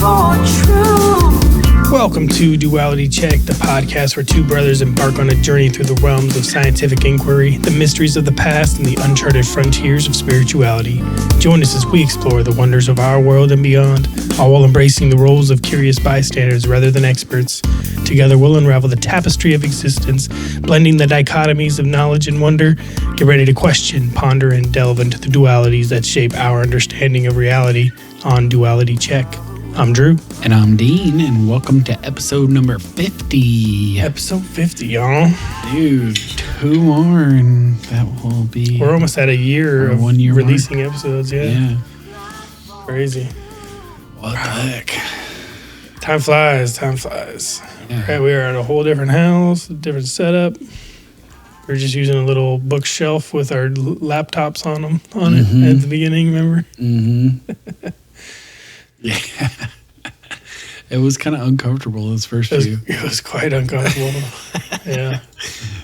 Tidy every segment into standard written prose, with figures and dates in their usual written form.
for true. Welcome to Duality Check, the podcast where two brothers embark on a journey through the realms of scientific inquiry, the mysteries of the past, and the uncharted frontiers of spirituality. Join us as we explore the wonders of our world and beyond, all while embracing the roles of curious bystanders rather than experts. Together we'll unravel the tapestry of existence, blending the dichotomies of knowledge and wonder. Get ready to question, ponder, and delve into the dualities that shape our understanding of reality on Duality Check. I'm Drew. And I'm Dean, and welcome to episode number 50. Episode 50, y'all. Dude, 2 more, and that will be... We're almost at a year of 1 year releasing episodes, Yeah. Crazy. What the heck? Time flies. Yeah. Right, we are at a whole different house, different setup. We're just using a little bookshelf with our laptops on it at the beginning, remember? Mm-hmm. Yeah. It was kind of uncomfortable those first few. It was quite uncomfortable. Yeah.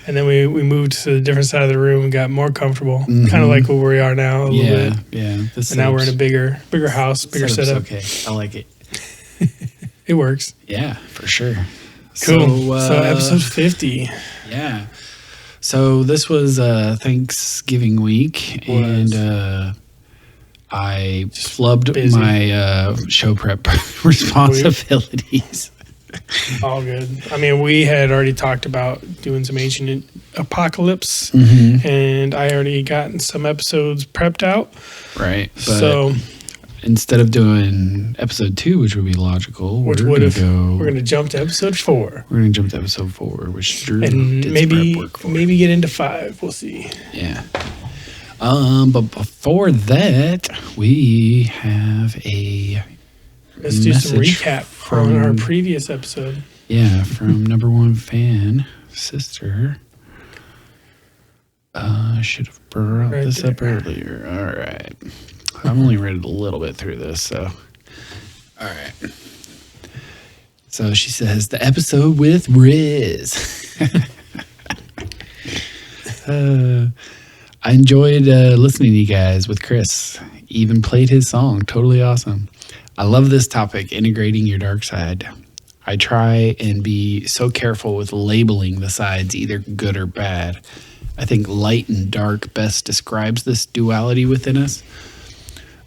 And then we moved to a different side of the room and got more comfortable. Kind of like where we are now a little bit. Yeah. And now we're in a bigger house, bigger setup. Okay, I like it. It works. Yeah, for sure. Cool. So episode 50. Yeah. So this was Thanksgiving week, and I flubbed my show prep responsibilities. All good. I mean, we had already talked about doing some Ancient Apocalypse, and I already gotten some episodes prepped out. Right. But so instead of doing episode 2, which would be logical, we're going to jump to episode 4. We're going to jump to episode 4, which Drew and did maybe some prep work for. Maybe get into 5. We'll see. Yeah. But before that, we have Let's do some recap from our previous episode. Yeah, from number one fan, sister. Should have brought this up earlier. All right. I've only read a little bit through this, so. All right. So she says, the episode with Riz. I enjoyed listening to you guys with Chris. Even played his song. Totally awesome. I love this topic, integrating your dark side. I try and be so careful with labeling the sides, either good or bad. I think light and dark best describes this duality within us.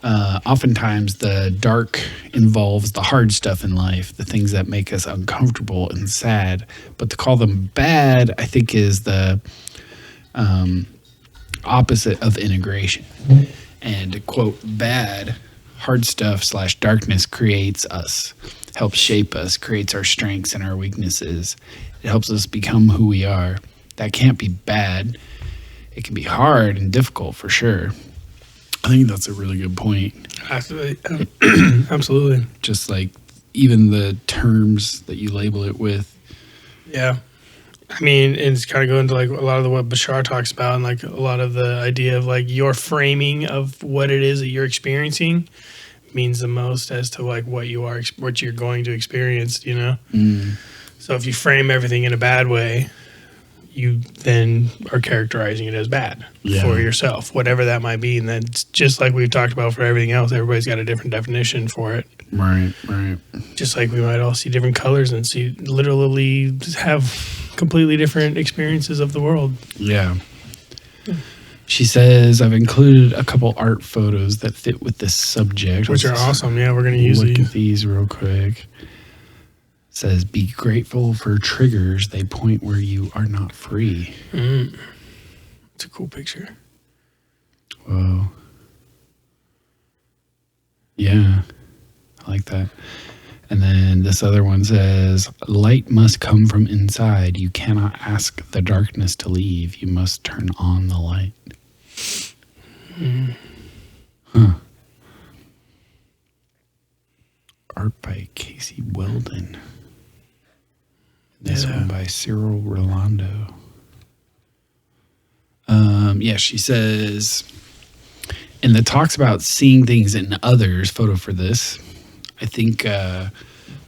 Oftentimes, the dark involves the hard stuff in life, the things that make us uncomfortable and sad. But to call them bad, I think, is the opposite of integration. And quote, bad, hard stuff / darkness creates us, helps shape us, creates our strengths and our weaknesses. It helps us become who we are. That can't be bad. It can be hard and difficult for sure. I think that's a really good point. Absolutely. Just like even the terms that you label it with. Yeah. I mean, it's kind of going to like a lot of what Bashar talks about, and like a lot of the idea of like your framing of what it is that you're experiencing means the most as to like what you're going to experience, you know? So if you frame everything in a bad way, you then are characterizing it as bad for yourself, whatever that might be. And that's just like we've talked about for everything else. Everybody's got a different definition for it. Right. Just like we might all see different colors and literally have completely different experiences of the world. Yeah. She says, I've included a couple art photos that fit with this subject. Which are awesome. Yeah, we're going to use these. Look at these real quick. Says, be grateful for triggers. They point where you are not free. It's a cool picture. Whoa. Yeah, I like that. And then this other one says, light must come from inside. You cannot ask the darkness to leave. You must turn on the light. Art by Casey Weldon. This one by Cyril Rolando. She says, and the talks about seeing things in others, photo for this. I think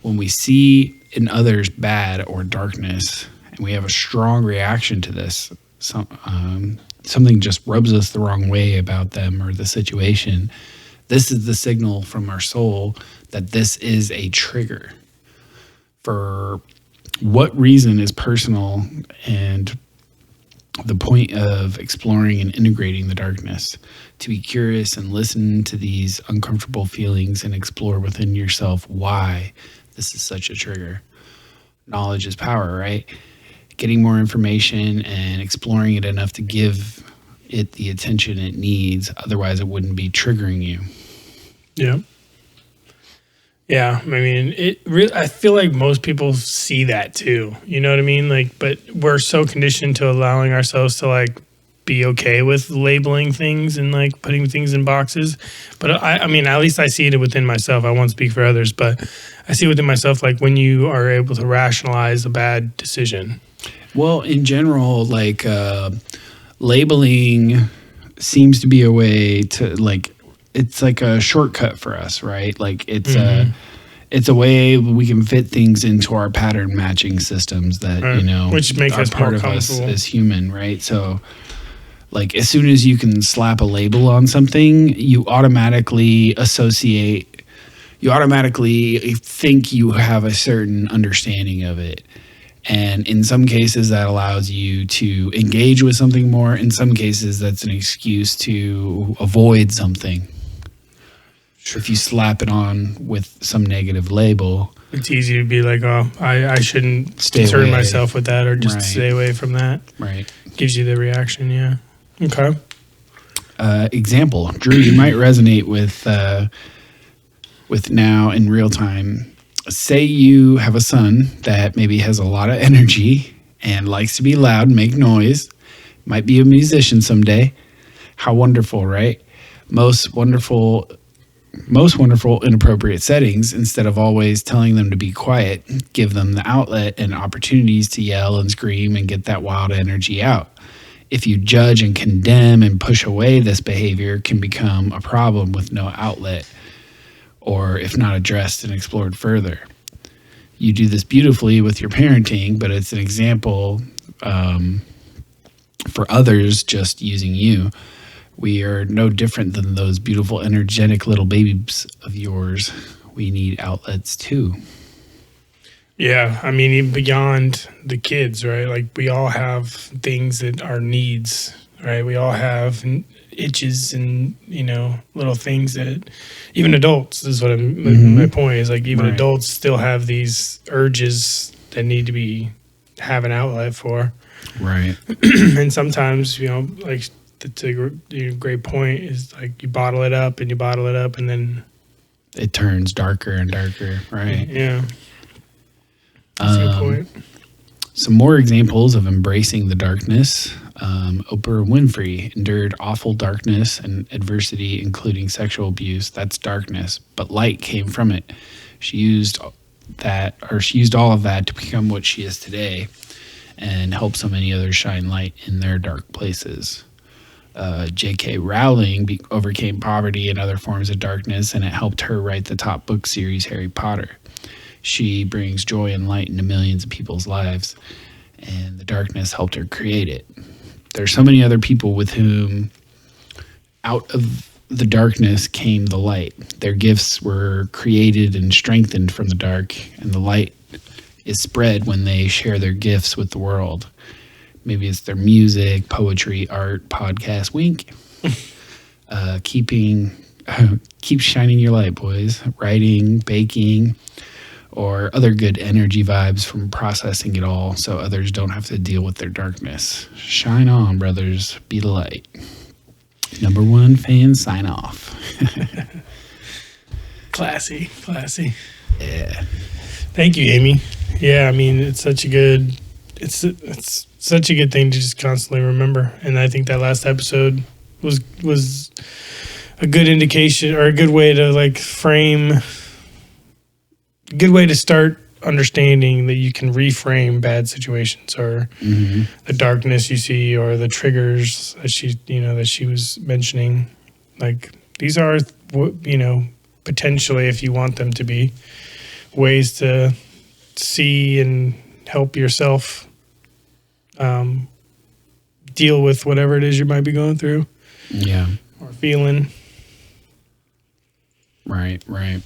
when we see in others bad or darkness, and we have a strong reaction to this, something just rubs us the wrong way about them or the situation, This is the signal from our soul that this is a trigger. For what reason is personal, and the point of exploring and integrating the darkness, to be curious and listen to these uncomfortable feelings and explore within yourself why this is such a trigger. Knowledge is power, right? Getting more information and exploring it enough to give it the attention it needs. Otherwise, it wouldn't be triggering you. Yeah. Yeah. I mean, I feel like most people see that too. You know what I mean? Like, but we're so conditioned to allowing ourselves to like be okay with labeling things and like putting things in boxes. But I mean, at least I see it within myself. I won't speak for others, but I see within myself, like when you are able to rationalize a bad decision. Well, in general, like labeling seems to be a way to like, it's like a shortcut for us, right? Like it's a way we can fit things into our pattern matching systems that, right. you know, which make are us part more of us comfortable as human, right? So like as soon as you can slap a label on something, you automatically think you have a certain understanding of it. And in some cases that allows you to engage with something more. In some cases that's an excuse to avoid something. Sure. If you slap it on with some negative label, it's easy to be like, oh, I shouldn't stay concern away. myself with that, or just Right. stay away from that. Right. Gives you the reaction, yeah. Okay. Example, Drew, you might resonate with now in real time. Say you have a son that maybe has a lot of energy and likes to be loud and make noise, might be a musician someday. How wonderful, right? Most wonderful in appropriate settings. Instead of always telling them to be quiet, give them the outlet and opportunities to yell and scream and get that wild energy out. If you judge and condemn and push away, this behavior can become a problem with no outlet, or if not addressed and explored further. You do this beautifully with your parenting, but it's an example for others just using you. We are no different than those beautiful, energetic little babies of yours. We need outlets too. Yeah, I mean, even beyond the kids, right? Like we all have things that are needs, right? We all have itches and, you know, little things that even adults, is what my point is, like even Right. adults still have these urges that need to have an outlet for. Right. And sometimes, you know, like that's a great point, is like you bottle it up and then It turns darker and darker, right? Yeah. That's a good point. Some more examples of embracing the darkness. Oprah Winfrey endured awful darkness and adversity, including sexual abuse. That's darkness, but light came from it. She used all of that to become what she is today and help so many others shine light in their dark places. J.K. Rowling overcame poverty and other forms of darkness, and it helped her write the top book series, Harry Potter. She brings joy and light into millions of people's lives, and the darkness helped her create it. There's so many other people with whom out of the darkness came the light. Their gifts were created and strengthened from the dark, and the light is spread when they share their gifts with the world. Maybe it's their music, poetry, art, podcast, wink. Keep shining your light, boys. Writing, baking, or other good energy vibes from processing it all so others don't have to deal with their darkness. Shine on, brothers. Be the light. Number one fan, sign off. Classy. Yeah. Thank you, Amy. Yeah, I mean, it's such a good thing to just constantly remember. And I think that last episode was a good indication, or a good way to good way to start understanding that you can reframe bad situations, or the darkness you see, or the triggers that she was mentioning. Like, these are, potentially, if you want them to be, ways to see and help yourself deal with whatever it is you might be going through. Yeah. Or feeling. Right.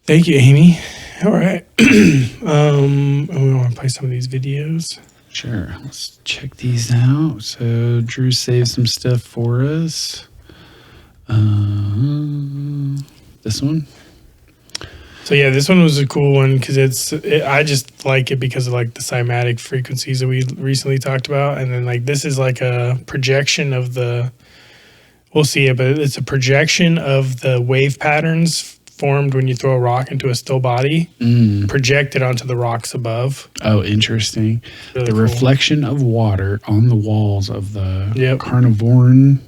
Thank you, Amy. All right. We want to play some of these videos. Sure. Let's check these out. So Drew saved some stuff for us. This one. So yeah, this one was a cool one because I just like it because of like the cymatic frequencies that we recently talked about, and then like this is like a projection of the. We'll see it, but it's a projection of the wave patterns formed when you throw a rock into a still body, projected onto the rocks above. Oh, interesting. Really the cool. reflection of water on the walls of the Carnarvon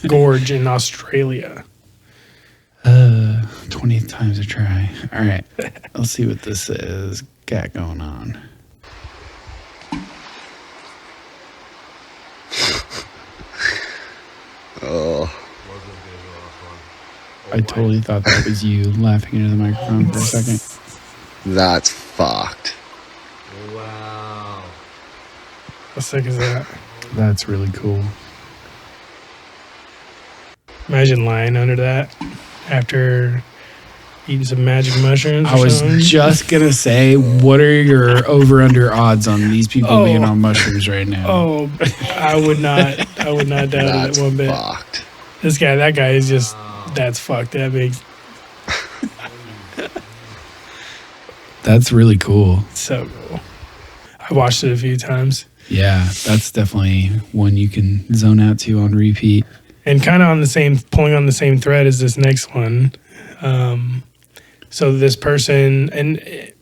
Gorge in Australia. 20 times a try. All right. Let's see what this is got going on. Oh. I totally thought that was you laughing into the microphone for a second. That's fucked. Wow. How sick is that? That's really cool. Imagine lying under that after eating some magic mushrooms. I was just going to say, what are your over-under odds on these people being on mushrooms right now? Oh, I would not doubt That's it one bit. fucked. That guy is just, that's fucked. That makes That's really cool. so cool. I watched it a few times. Yeah, that's definitely one you can zone out to on repeat. And kind of pulling on the same thread as this next one. So this person, and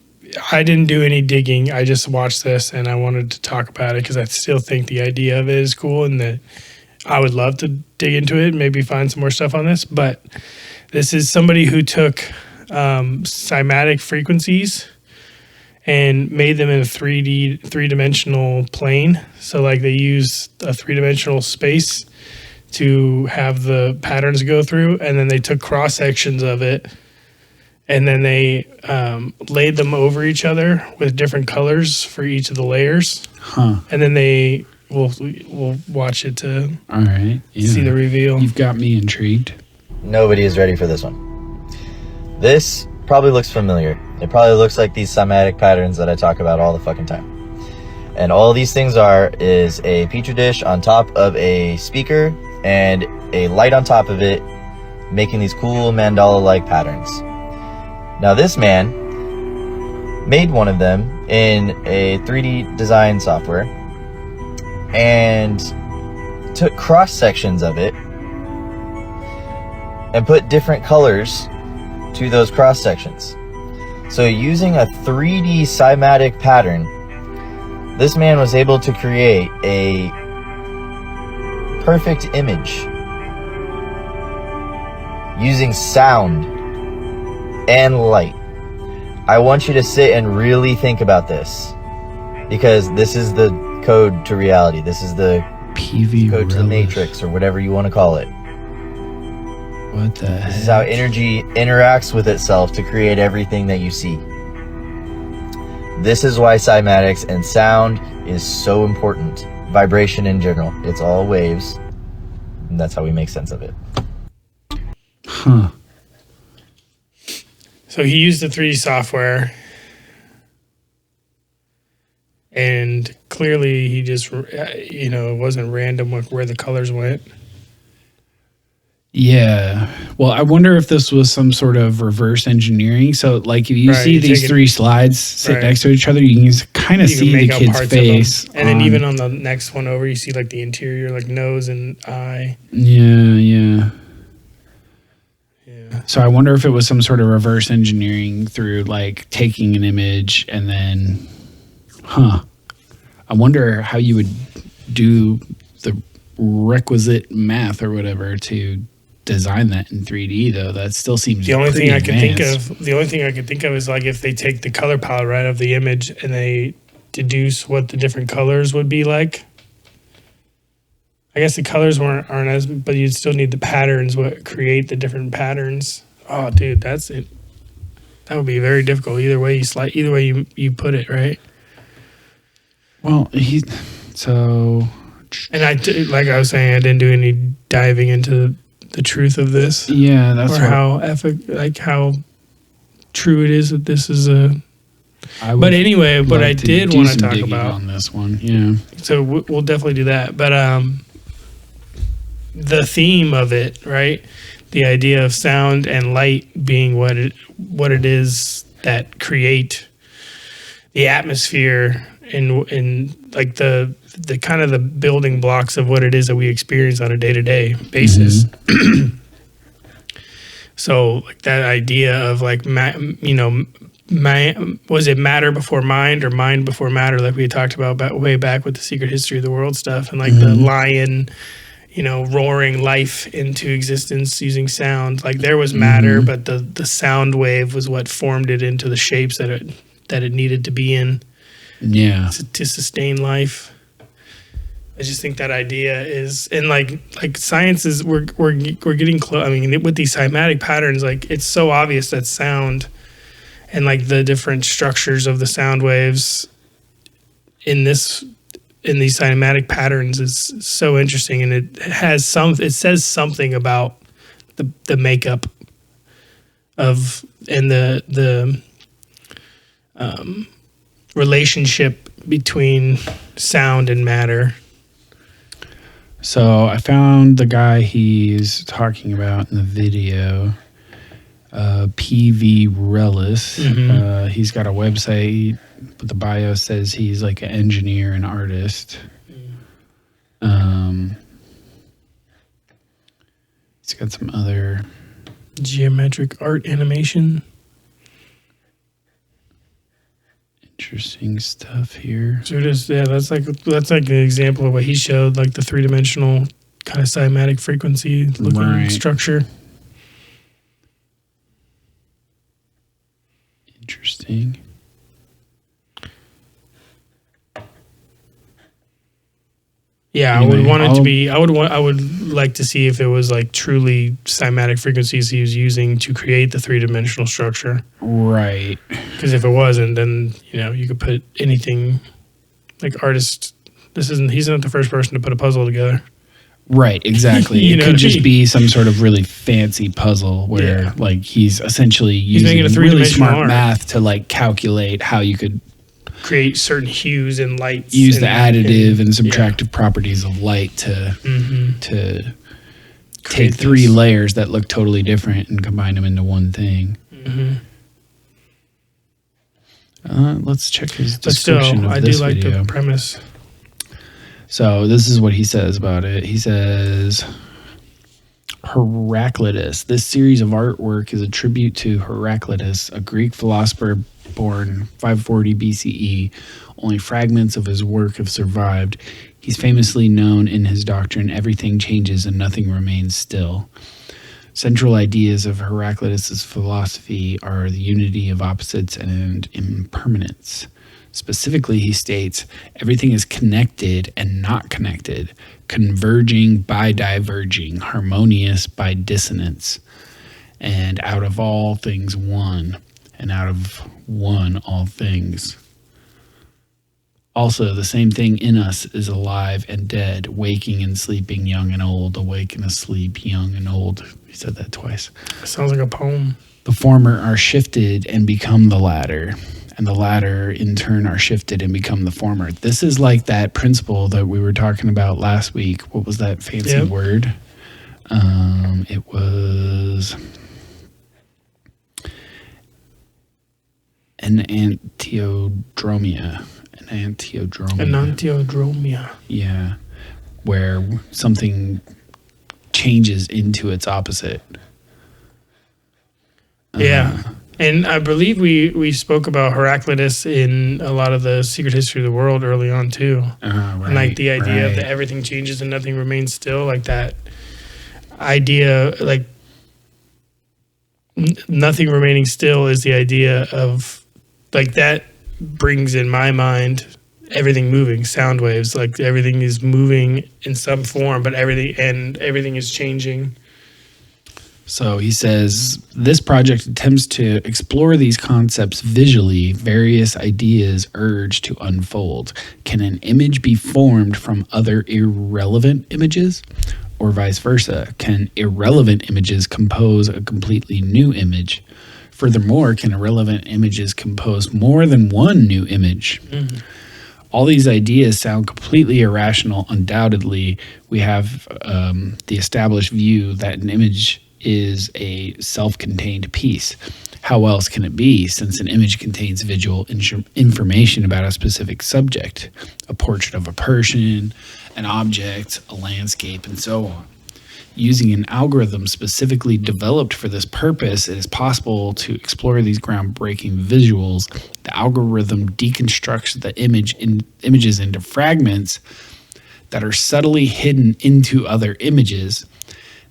I didn't do any digging. I just watched this and I wanted to talk about it because I still think the idea of it is cool and that I would love to dig into it, maybe find some more stuff on this. But this is somebody who took cymatic frequencies and made them in a three-dimensional plane. So like they use a three-dimensional space to have the patterns go through, and then they took cross sections of it, and then they laid them over each other with different colors for each of the layers. Huh. And then we'll watch it to All right. Yeah. see the reveal. You've got me intrigued. Nobody is ready for this one. This probably looks familiar. It probably looks like these cymatic patterns that I talk about all the fucking time. And all these things is a petri dish on top of a speaker and a light on top of it, making these cool mandala-like patterns. Now this man made one of them in a 3D design software and took cross sections of it and put different colors to those cross sections. So using a 3D cymatic pattern, this man was able to create a perfect image using sound and light. I want you to sit and really think about this, because this is the code to reality. This is the PV code to the matrix, or whatever you want to call it. What the heck? This is how energy interacts with itself to create everything that you see. This is why cymatics and sound is so important. Vibration in general. It's all waves. And that's how we make sense of it. Huh. So he used the 3D software, and clearly he just, it wasn't random where the colors went. Yeah. Well, I wonder if this was some sort of reverse engineering. So, like, if you Right, see you these take it- three slides sit Right. next to each other, you can kind of You can see the make out kid's parts of them. face. And then even on the next one over, you see like the interior, like nose and eye. Yeah. Yeah. So I wonder if it was some sort of reverse engineering through like taking an image and then, I wonder how you would do the requisite math or whatever to design that in 3D though. That still seems The only pretty thing I could advanced. think of is like if they take the color palette right of the image and they deduce what the different colors would be like. I guess the colors aren't as, but you'd still need the patterns, what create the different patterns. Oh, dude, that's it. That would be very difficult. Either way you put it, right? Well, So, And like I was saying, I didn't do any diving into the truth of this, yeah, that's or how true it is that this is a. But anyway, what I did want to talk about on this one, yeah. So we'll definitely do that. But the theme of it, right? The idea of sound and light being what it is that create the atmosphere and like the kind of the building blocks of what it is that we experience on a day-to-day basis. Mm-hmm. So like that idea of like, was it matter before mind or mind before matter, like we had talked about way back with the Secret History of the World stuff, and like the lion, roaring life into existence using sound. Like there was matter, but the sound wave was what formed it into the shapes that it needed to be in. Yeah. To sustain life. I just think that idea is, and like science is, we're getting close. I mean, with these cymatic patterns, like it's so obvious that sound and like the different structures of the sound waves in these cymatic patterns is so interesting, and it says something about the makeup of and the relationship between sound and matter. So I found the guy he's talking about in the video, PV Relis. Mm-hmm. He's got a website, but the bio says he's like an engineer and artist. He's got some other geometric art animation. Interesting stuff here. So that's like an example of what he showed, like the 3-dimensional kind of cymatic frequency looking structure. Interesting. Yeah, anyway, I would want it to be. I would like to see if it was like truly cymatic frequencies he was using to create the 3-dimensional structure. Right. Because if it wasn't, then you could put anything. Like artist, he's not the first person to put a puzzle together. Right, exactly. It could just be some sort of really fancy puzzle where like he's essentially using really smart math to like calculate how you could create certain hues and lights. Use the additive and subtractive properties of light to take 3 layers that look totally different and combine them into one thing. Let's check his description of this video. I do like the premise. So this is what he says about it. He says, Heraclitus. This series of artwork is a tribute to Heraclitus, a Greek philosopher born 540 BCE. Only fragments of his work have survived. He's famously known in his doctrine, everything changes and nothing remains still. Central ideas of Heraclitus' philosophy are the unity of opposites and impermanence. Specifically, he states, everything is connected and not connected, converging by diverging, harmonious by dissonance, and out of all things one, and out of one all things. Also, the same thing in us is alive and dead, waking and sleeping, young and old, awake and asleep, young and old. He said that twice. Sounds like a poem. The former are shifted and become the latter, and the latter in turn are shifted and become the former. This is like that principle that we were talking about last week. What was that fancy word? It was enantiodromia. Enantiodromia. Yeah, where something changes into its opposite. Yeah. And I believe we spoke about Heraclitus in a lot of the Secret History of the World early on too. Right, and like the idea of that everything changes and nothing remains still, like that idea, like nothing remaining still is the idea of like that brings in my mind everything moving, sound waves, like everything is moving in some form, but everything is changing. So he says, this project attempts to explore these concepts visually, various ideas urge to unfold. Can an image be formed from other irrelevant images? Or vice versa? Can irrelevant images compose a completely new image? Furthermore, can irrelevant images compose more than one new image? All these ideas sound completely irrational. Undoubtedly, we have the established view that an image is a self-contained piece. How else can it be, since an image contains visual information about a specific subject, a portrait of a person, an object, a landscape, and so on. Using an algorithm specifically developed for this purpose, it is possible to explore these groundbreaking visuals. The algorithm deconstructs the images into fragments that are subtly hidden into other images.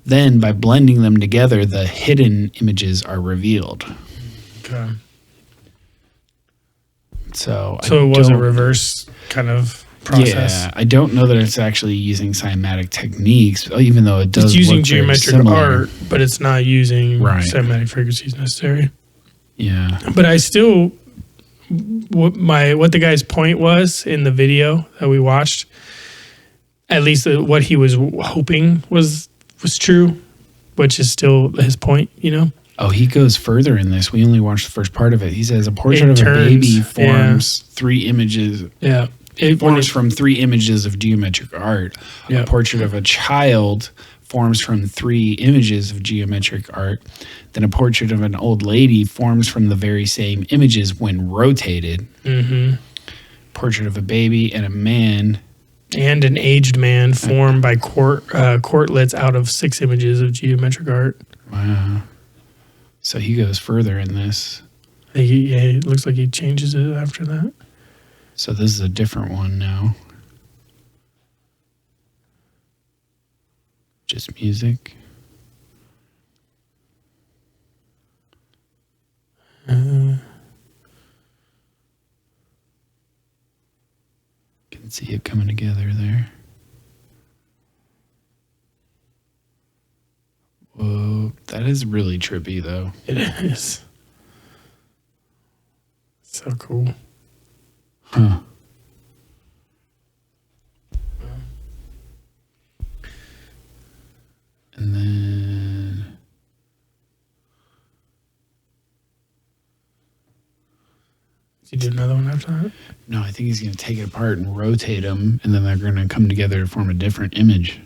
Then, by blending them together, the hidden images are revealed. Okay. So it was a reverse kind of process. Yeah, I don't know that it's actually using cymatic techniques, even though it does. It's using look very geometric similar. art, but it's not using Right. cymatic frequencies necessary. Yeah. But I still, what the guy's point was in the video that we watched, at least what he was hoping was true, which is still his point, you know? Oh, he goes further in this. We only watched the first part of it. He says a portrait It of a baby turns, forms three images. Yeah. It forms from three images of geometric art. Yeah. A portrait of a child forms from three images of geometric art. Then a portrait of an old lady forms from the very same images when rotated. Mm-hmm. Portrait of a baby and a man. And an aged man formed by quartlets out of 6 images of geometric art. Wow. So he goes further in this. It looks like he changes it after that. So this is a different one now. Just music. Can see it coming together there. Whoa, that is really trippy though. It is. So cool. Huh. And then Did you do another one after that? no, I think he's going to take it apart and rotate them, and then they're going to come together to form a different image.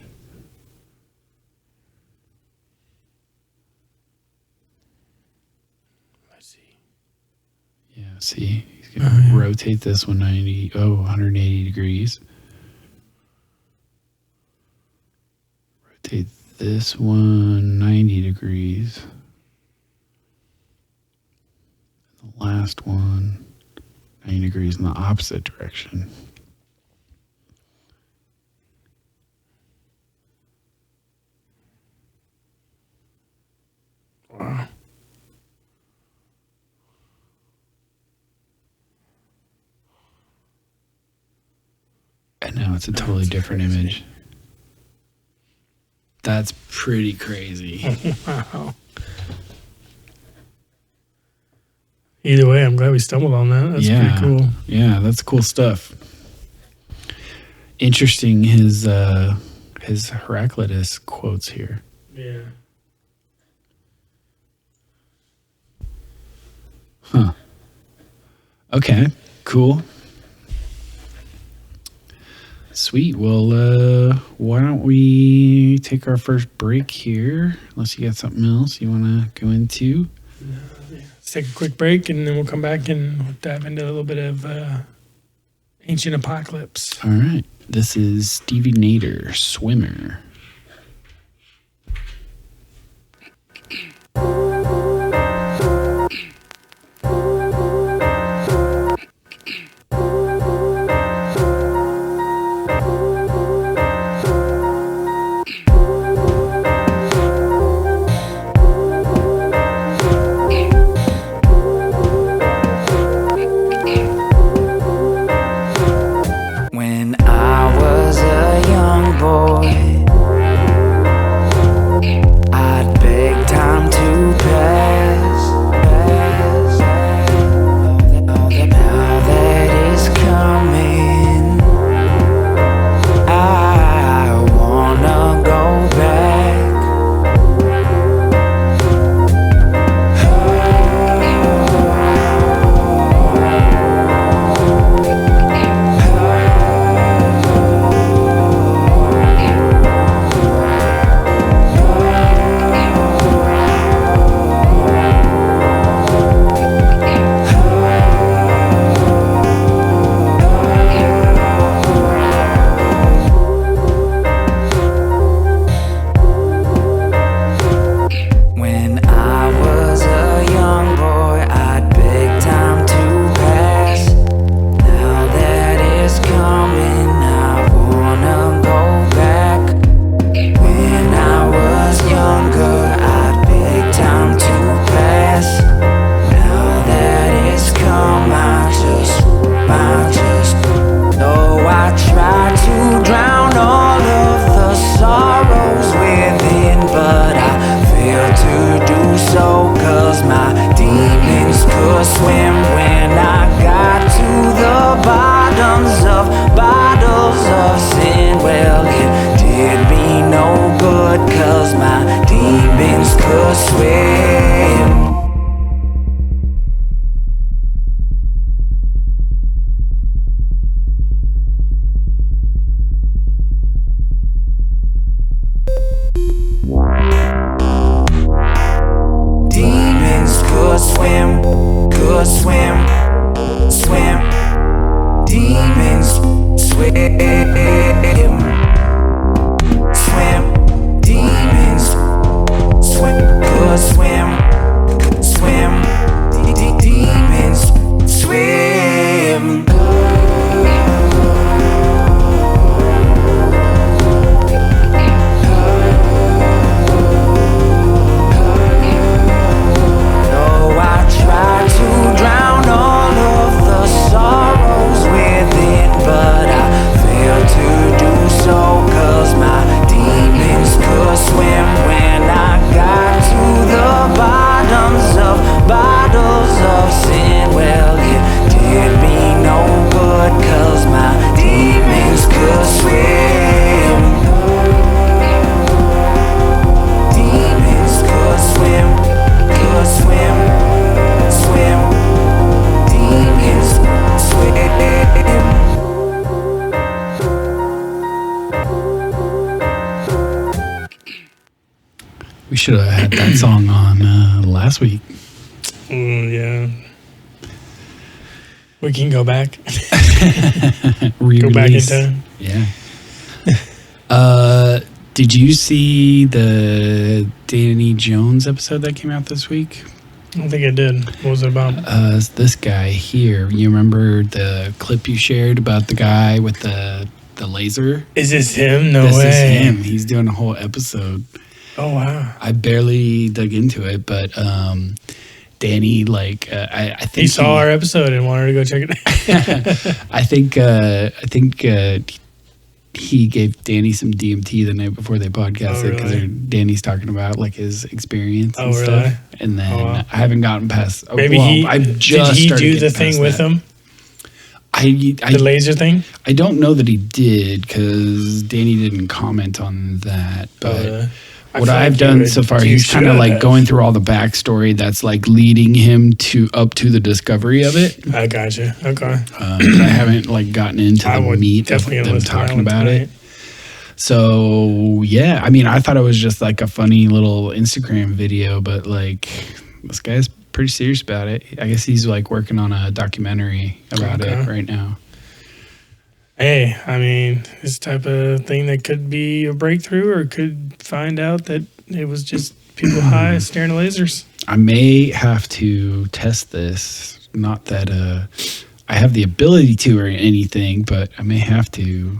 Let's see. Yeah, see, he's going to rotate this 180 degrees. Rotate this one 90 degrees. And the last one 90 degrees in the opposite direction. Wow. And now it's a totally different image. That's pretty crazy. Wow. Either way, I'm glad we stumbled on that. That's pretty cool. Yeah, that's cool stuff. Interesting his Heraclitus quotes here. Yeah. Huh. Okay, cool. Sweet. Well, why don't we take our first break here? Unless you got something else you want to go into. Let's take a quick break, and then we'll come back and we'll dive into a little bit of Ancient Apocalypse. All right. This is Stevie Nader, Swimmer. When I was a young boy, no good, 'cause my demons could swim. Demons could swim, could swim, swim. Demons swim, swim. Demons swim, could swim, swim. Demons swim. Though I try to drown all of the sorrows within, but I fail to do so, 'cause my demons could swim. When I got to the bottoms of bottles of sin, well, it did me no good, 'cause my demons could swim. Demons could swim, could swim, swim. Demons swim. We should have had that song on last week. Yeah. We can go back. Re-release. Go back in time. Yeah. Did you see the Danny Jones episode that came out this week? I don't think I did. What was it about? It's this guy here. You remember the clip you shared about the guy with the laser? Is this him? No This way. is him. He's doing a whole episode. Oh, wow. I barely dug into it, but Danny, I think He saw our episode and wanted to go check it out. I think he gave Danny some DMT the night before they podcasted because really? Danny's talking about like his experience and Oh, stuff. really? And then Oh, wow. I haven't gotten past. Maybe I've did just he started do the getting thing past with that. him? The The laser thing? I don't know that he did because Danny didn't comment on that. But really? I what feel like I've you done would- so far, you he's kind of should like have. going through all the backstory that's like leading him up to the discovery of it. I gotcha. Okay. But I haven't like gotten into I the would meat of definitely them listen to that talking one about tonight. it. So yeah, I mean, I thought it was just like a funny little Instagram video, but like this guy's pretty serious about it. I guess he's like working on a documentary about Okay. it right now. Hey, I mean, this type of thing that could be a breakthrough or could find out that it was just people high staring at lasers. I may have to test this. Not that I have the ability to or anything, but I may have to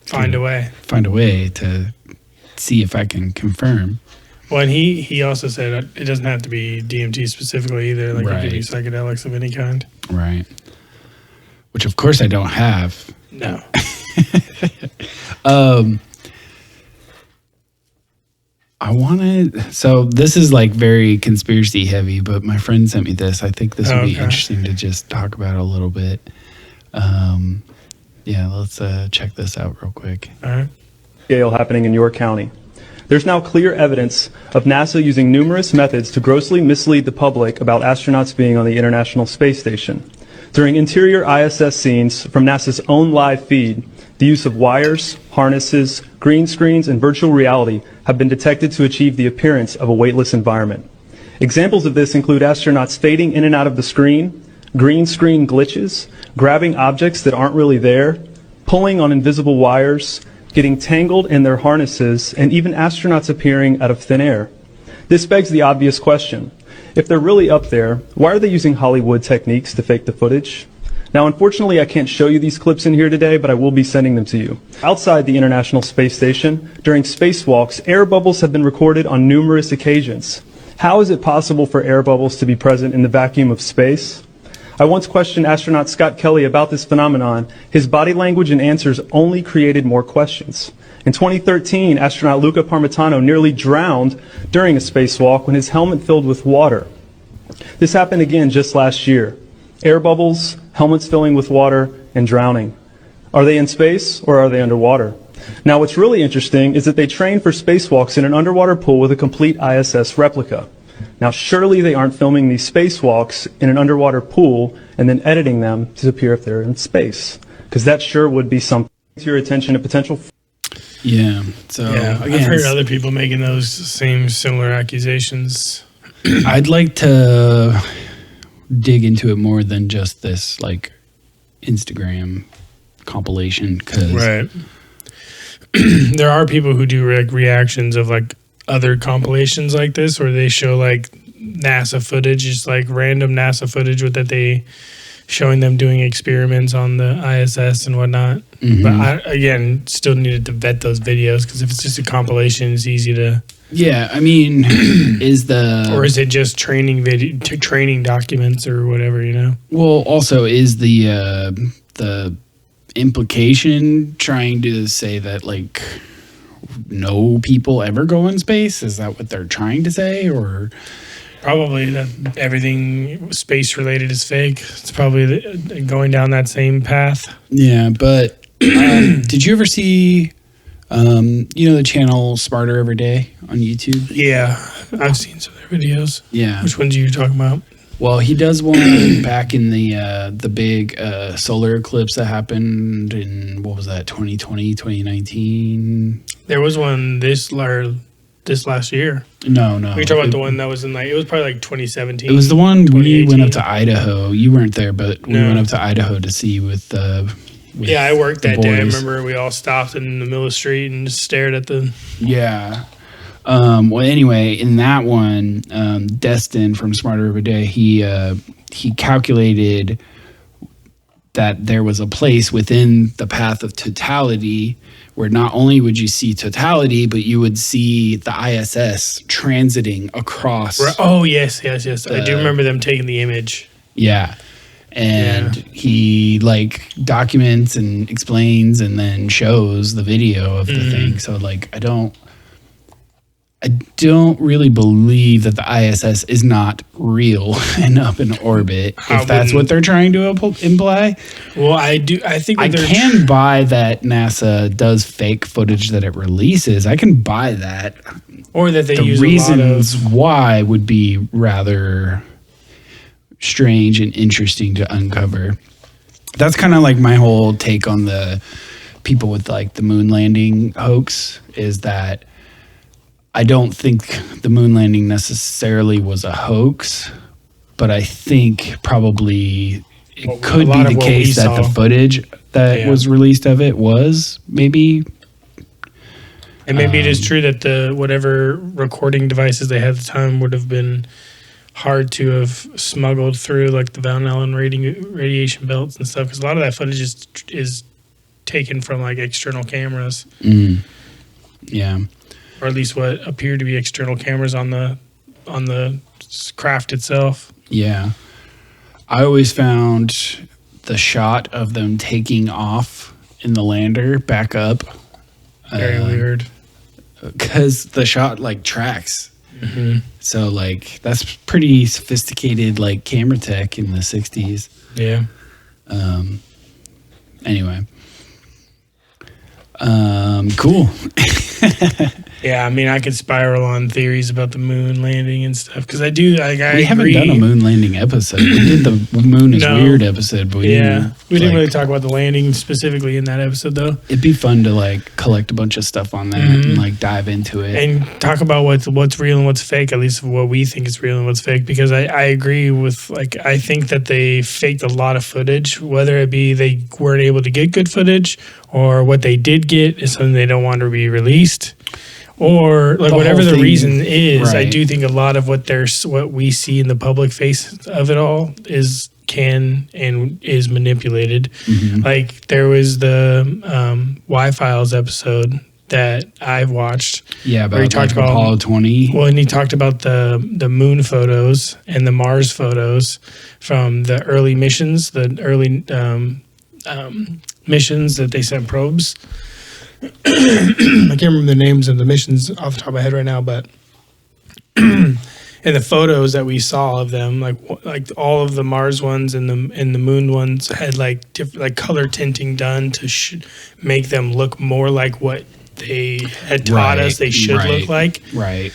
Find a way. find a way to see if I can confirm. Well, and he also said it doesn't have to be DMT specifically either. Like it could be Right. psychedelics of any kind. Right. Which of course I don't have. No. I wanted, so this is like very conspiracy heavy, but my friend sent me this. I think this would be Okay. interesting to just talk about a little bit. Yeah, let's check this out real quick. All right. Scale happening in your county. There's now clear evidence of NASA using numerous methods to grossly mislead the public about astronauts being on the International Space Station. During interior ISS scenes from NASA's own live feed, the use of wires, harnesses, green screens, and virtual reality have been detected to achieve the appearance of a weightless environment. Examples of this include astronauts fading in and out of the screen, green screen glitches, grabbing objects that aren't really there, pulling on invisible wires, getting tangled in their harnesses, and even astronauts appearing out of thin air. This begs the obvious question. If they're really up there, why are they using Hollywood techniques to fake the footage? Now, unfortunately, I can't show you these clips in here today, but I will be sending them to you. Outside the International Space Station, during spacewalks, air bubbles have been recorded on numerous occasions. How is it possible for air bubbles to be present in the vacuum of space? I once questioned astronaut Scott Kelly about this phenomenon. His body language and answers only created more questions. In 2013, astronaut Luca Parmitano nearly drowned during a spacewalk when his helmet filled with water. This happened again just last year. Air bubbles, helmets filling with water, and drowning. Are they in space or are they underwater? Now, what's really interesting is that they trained for spacewalks in an underwater pool with a complete ISS replica. Now, surely they aren't filming these spacewalks in an underwater pool and then editing them to appear if they're in space, because that sure would be something to your attention to potential. Yeah. So Yeah, again, I've heard other people making those similar accusations. I'd like to dig into it more than just this like Instagram compilation, because Right. There are people who do like reactions of like other compilations like this, where they show like NASA footage, just like random NASA footage with that they showing them doing experiments on the ISS and whatnot. But I, again, still needed to vet those videos, because if it's just a compilation, it's easy to. yeah, I mean, Or is it just training training documents or whatever, you know? well, also is the implication trying to say that like no people ever go in space? Is that what they're trying to say? Or Probably that everything space related is fake. It's probably going down that same path. yeah, but did you ever see the channel Smarter Every Day on YouTube? Yeah, I've seen some of their videos. Yeah. Which ones are you talking about? Well, he does one back in the big solar eclipse that happened in, what was that, 2020, 2019? There was one this last year. No. We talking about the one that was in like, it was probably like 2017. It was the one we went up 2018. to Idaho. You weren't there, but we No. went up to Idaho to see with Yeah, I worked the that day. I boys. remember we all stopped in the middle of the street and just stared at the. Yeah. Well, anyway, in that one, Destin from Smarter Every Day, he calculated that there was a place within the path of totality where not only would you see totality, but you would see the ISS transiting across. Oh, yes. I do remember them taking the image. Yeah. And Yeah. he like documents and explains and then shows the video of the thing. So like I don't really believe that the ISS is not real and up in orbit. I If that's what wouldn't- they're trying to imply, Well, I do. I think I that they're can buy that NASA does fake footage that it releases. I can buy that. or that they The use reasons a lot of. why would be rather strange and interesting to uncover. That's kind of like my whole take on the people with like the moon landing hoax, is that I don't think the moon landing necessarily was a hoax, but I think probably it Well, could a be lot of the what case we that the saw- footage that Yeah. was released of it was maybe. And maybe it is true that the whatever recording devices they had at the time would have been hard to have smuggled through, like the Van Allen radiation belts and stuff, because a lot of that footage is taken from like external cameras, Yeah. or at least what appeared to be external cameras on the craft itself. Yeah. I always found the shot of them taking off in the lander back up Very weird. because the shot like tracks. So like that's pretty sophisticated like camera tech in the 60s. Yeah. Anyway. Cool. Yeah, I mean, I could spiral on theories about the moon landing and stuff, because I do. Like, I We haven't agree. done a moon landing episode. We did the moon is No. weird episode, but we Yeah, we didn't like, really talk about the landing specifically in that episode, though, It'd be fun to like collect a bunch of stuff on that and like dive into it. and talk about what's real and what's fake. At least what we think is real and what's fake. Because I agree with, like, I think that they faked a lot of footage, whether it be they weren't able to get good footage, or what they did get is something they don't want to be released, or like The whatever whole the thing- reason is. I right. do think a lot of what we see in the public face of it all is manipulated. Like there was the Y-Files episode that I've watched. Yeah, where he about talked like about Apollo 20. Well, and he talked about the moon photos and the Mars photos from the early missions, the early missions that they sent probes. I can't remember the names of the missions off the top of my head right now, but And the photos that we saw of them, like all of the Mars ones and the Moon ones, had like different like color tinting done to make them look more like what they had taught us they should look like. Right.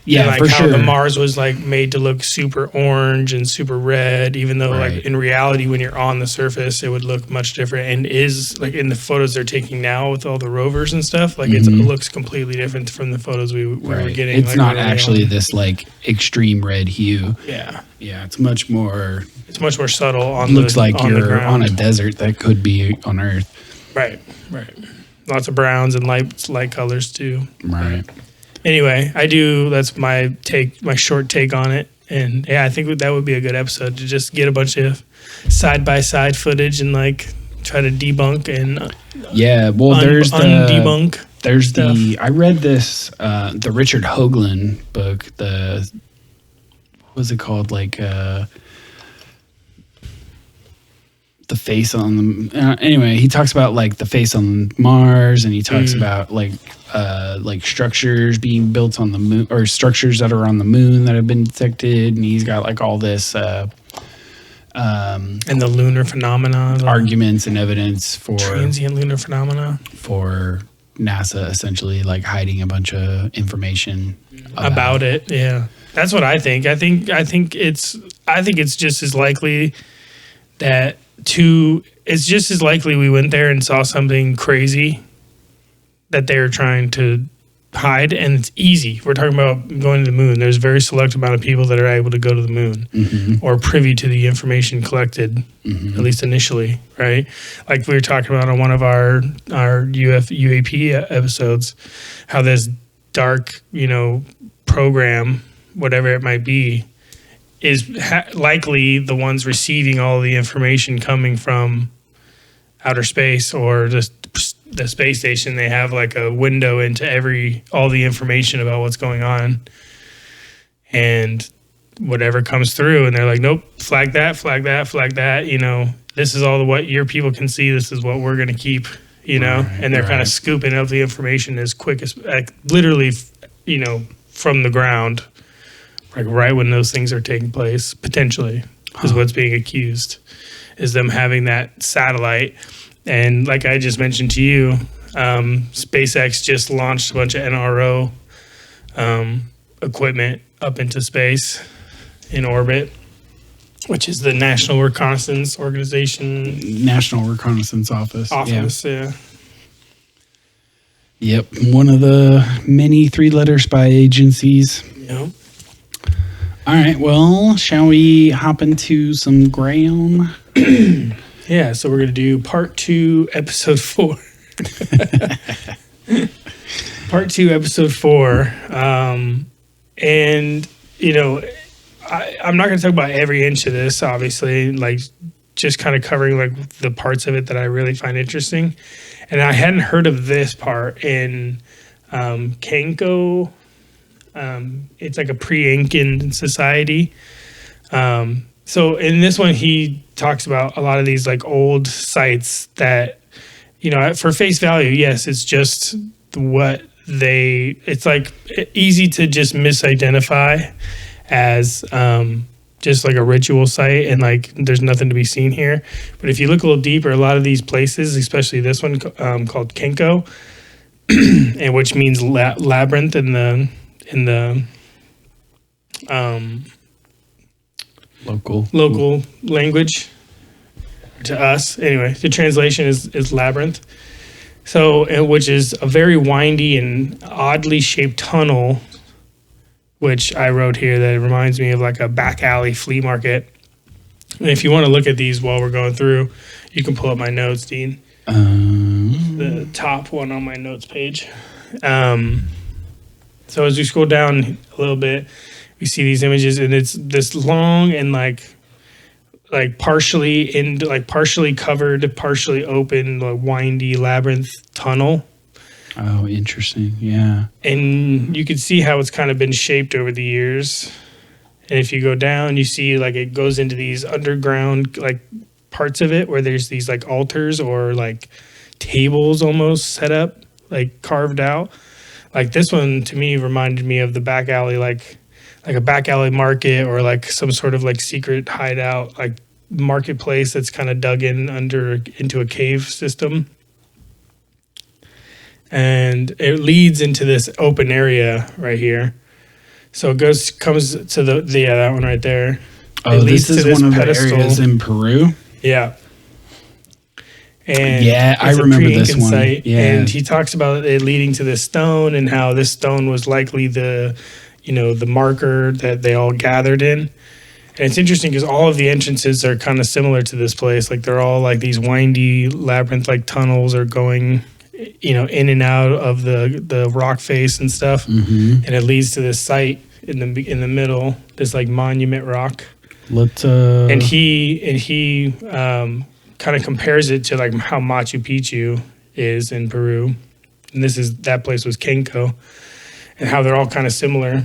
Yeah, and like for how sure. the Mars was like made to look super orange and super red, even though like in reality, when you're on the surface, it would look much different. And is like in the photos they're taking now with all the rovers and stuff, like it looks completely different from the photos we were getting. It's like, not early actually on. this like extreme red hue. Yeah, It's much more. it's much more subtle. On Looks the, like on the you're ground. on a desert that could be on Earth. Right. Lots of browns and light colors too. Right. Anyway, that's my short take on it. And yeah, I think that would be a good episode to just get a bunch of side by side footage and like try to debunk and there's undebunk. There's stuff. I read this the Richard Hoagland book. What was it called? Like the face on the anyway, he talks about like the face on Mars, and he talks about like structures being built on the moon, or structures that are on the moon that have been detected, and he's got like all this And the lunar phenomena, arguments and evidence for transient lunar phenomena for NASA essentially like hiding a bunch of information about it. Yeah, that's what I think. I think it's just as likely that it's just as likely we went there and saw something crazy that they're trying to hide, and it's easy. We're talking about going to the moon. There's a very select amount of people that are able to go to the moon or privy to the information collected, at least initially, right? Like we were talking about on one of our UAP episodes, how this dark, program, whatever it might be, is likely the ones receiving all the information coming from outer space or the space station. They have like a window into all the information about what's going on, and whatever comes through, and they're like, nope, flag that. This is all what your people can see. This is what we're going to keep, and they're kind of scooping up the information as quick as literally, from the ground. Like right when those things are taking place, potentially, is what's being accused, is them having that satellite. And like I just mentioned to you, SpaceX just launched a bunch of NRO equipment up into space in orbit, which is the National Reconnaissance Organization. National Reconnaissance Office. Yeah. Yep. One of the many 3-letter spy agencies. Yep. All right, well, shall we hop into some Graham? Yeah, so we're going to do part 2, episode 4. Part 2, episode 4. And, I'm not going to talk about every inch of this, obviously, like just kind of covering like the parts of it that I really find interesting. And I hadn't heard of this part in Kenko. It's like a pre-Incan society. So in this one, he talks about a lot of these like old sites that, for face value, yes, it's just it's like easy to just misidentify as just like a ritual site, and like there's nothing to be seen here. But if you look a little deeper, a lot of these places, especially this one called Kenko, and which means labyrinth in the local language to us. Anyway, the translation is labyrinth. So, which is a very windy and oddly shaped tunnel, which I wrote here that it reminds me of like a back alley flea market. And if you want to look at these while we're going through, you can pull up my notes, Dean. The top one on my notes page. So as we scroll down a little bit, we see these images, and it's this long and like partially covered, partially open, like windy labyrinth tunnel. Oh, interesting. Yeah. And you can see how it's kind of been shaped over the years. And if you go down, you see like it goes into these underground like parts of it where there's these like altars or like tables almost set up, like carved out. Like this one to me reminded me of the back alley, like like a back alley market or like some sort of like secret hideout, like marketplace that's kind of dug in into a cave system. And it leads into this open area right here. So it comes to the that one right there. Oh, this is one of the areas in Peru. Yeah. And yeah, I remember this one. Site, yeah. And he talks about it leading to this stone and how this stone was likely the marker that they all gathered in. And it's interesting because all of the entrances are kind of similar to this place. Like they're all like these windy labyrinth-like tunnels are going, in and out of the rock face and stuff. Mm-hmm. And it leads to this site in the middle, this like monument rock. And he kind of compares it to like how Machu Picchu is in Peru, and that place was Kenko, and how they're all kind of similar.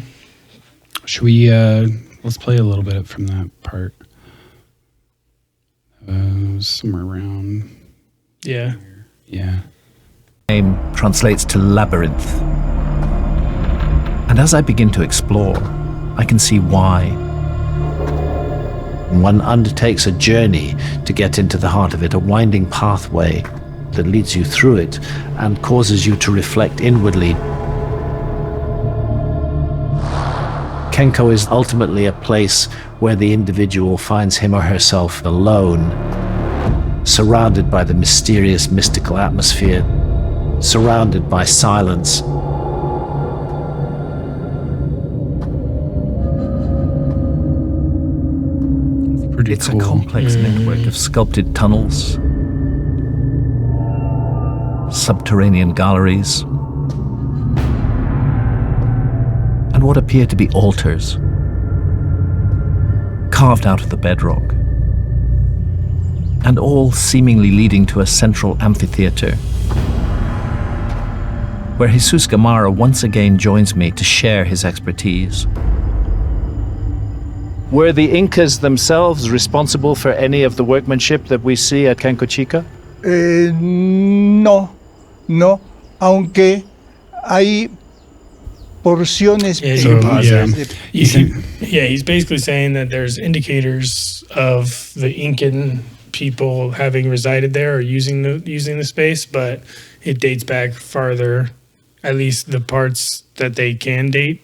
Should we let's play a little bit from that part? Somewhere around. Yeah. Name translates to labyrinth, and as I begin to explore, I can see why. One undertakes a journey to get into the heart of it, a winding pathway that leads you through it and causes you to reflect inwardly. Kenko is ultimately a place where the individual finds him or herself alone, surrounded by the mysterious, mystical atmosphere, surrounded by silence. It's a complex network of sculpted tunnels, subterranean galleries, and what appear to be altars carved out of the bedrock, and all seemingly leading to a central amphitheater where Jesus Gamarra once again joins me to share his expertise. Were the Incas themselves responsible for any of the workmanship that we see at Canco Chica? No, aunque hay porciones he's basically saying that there's indicators of the Incan people having resided there or using the space, but it dates back farther, at least the parts that they can date.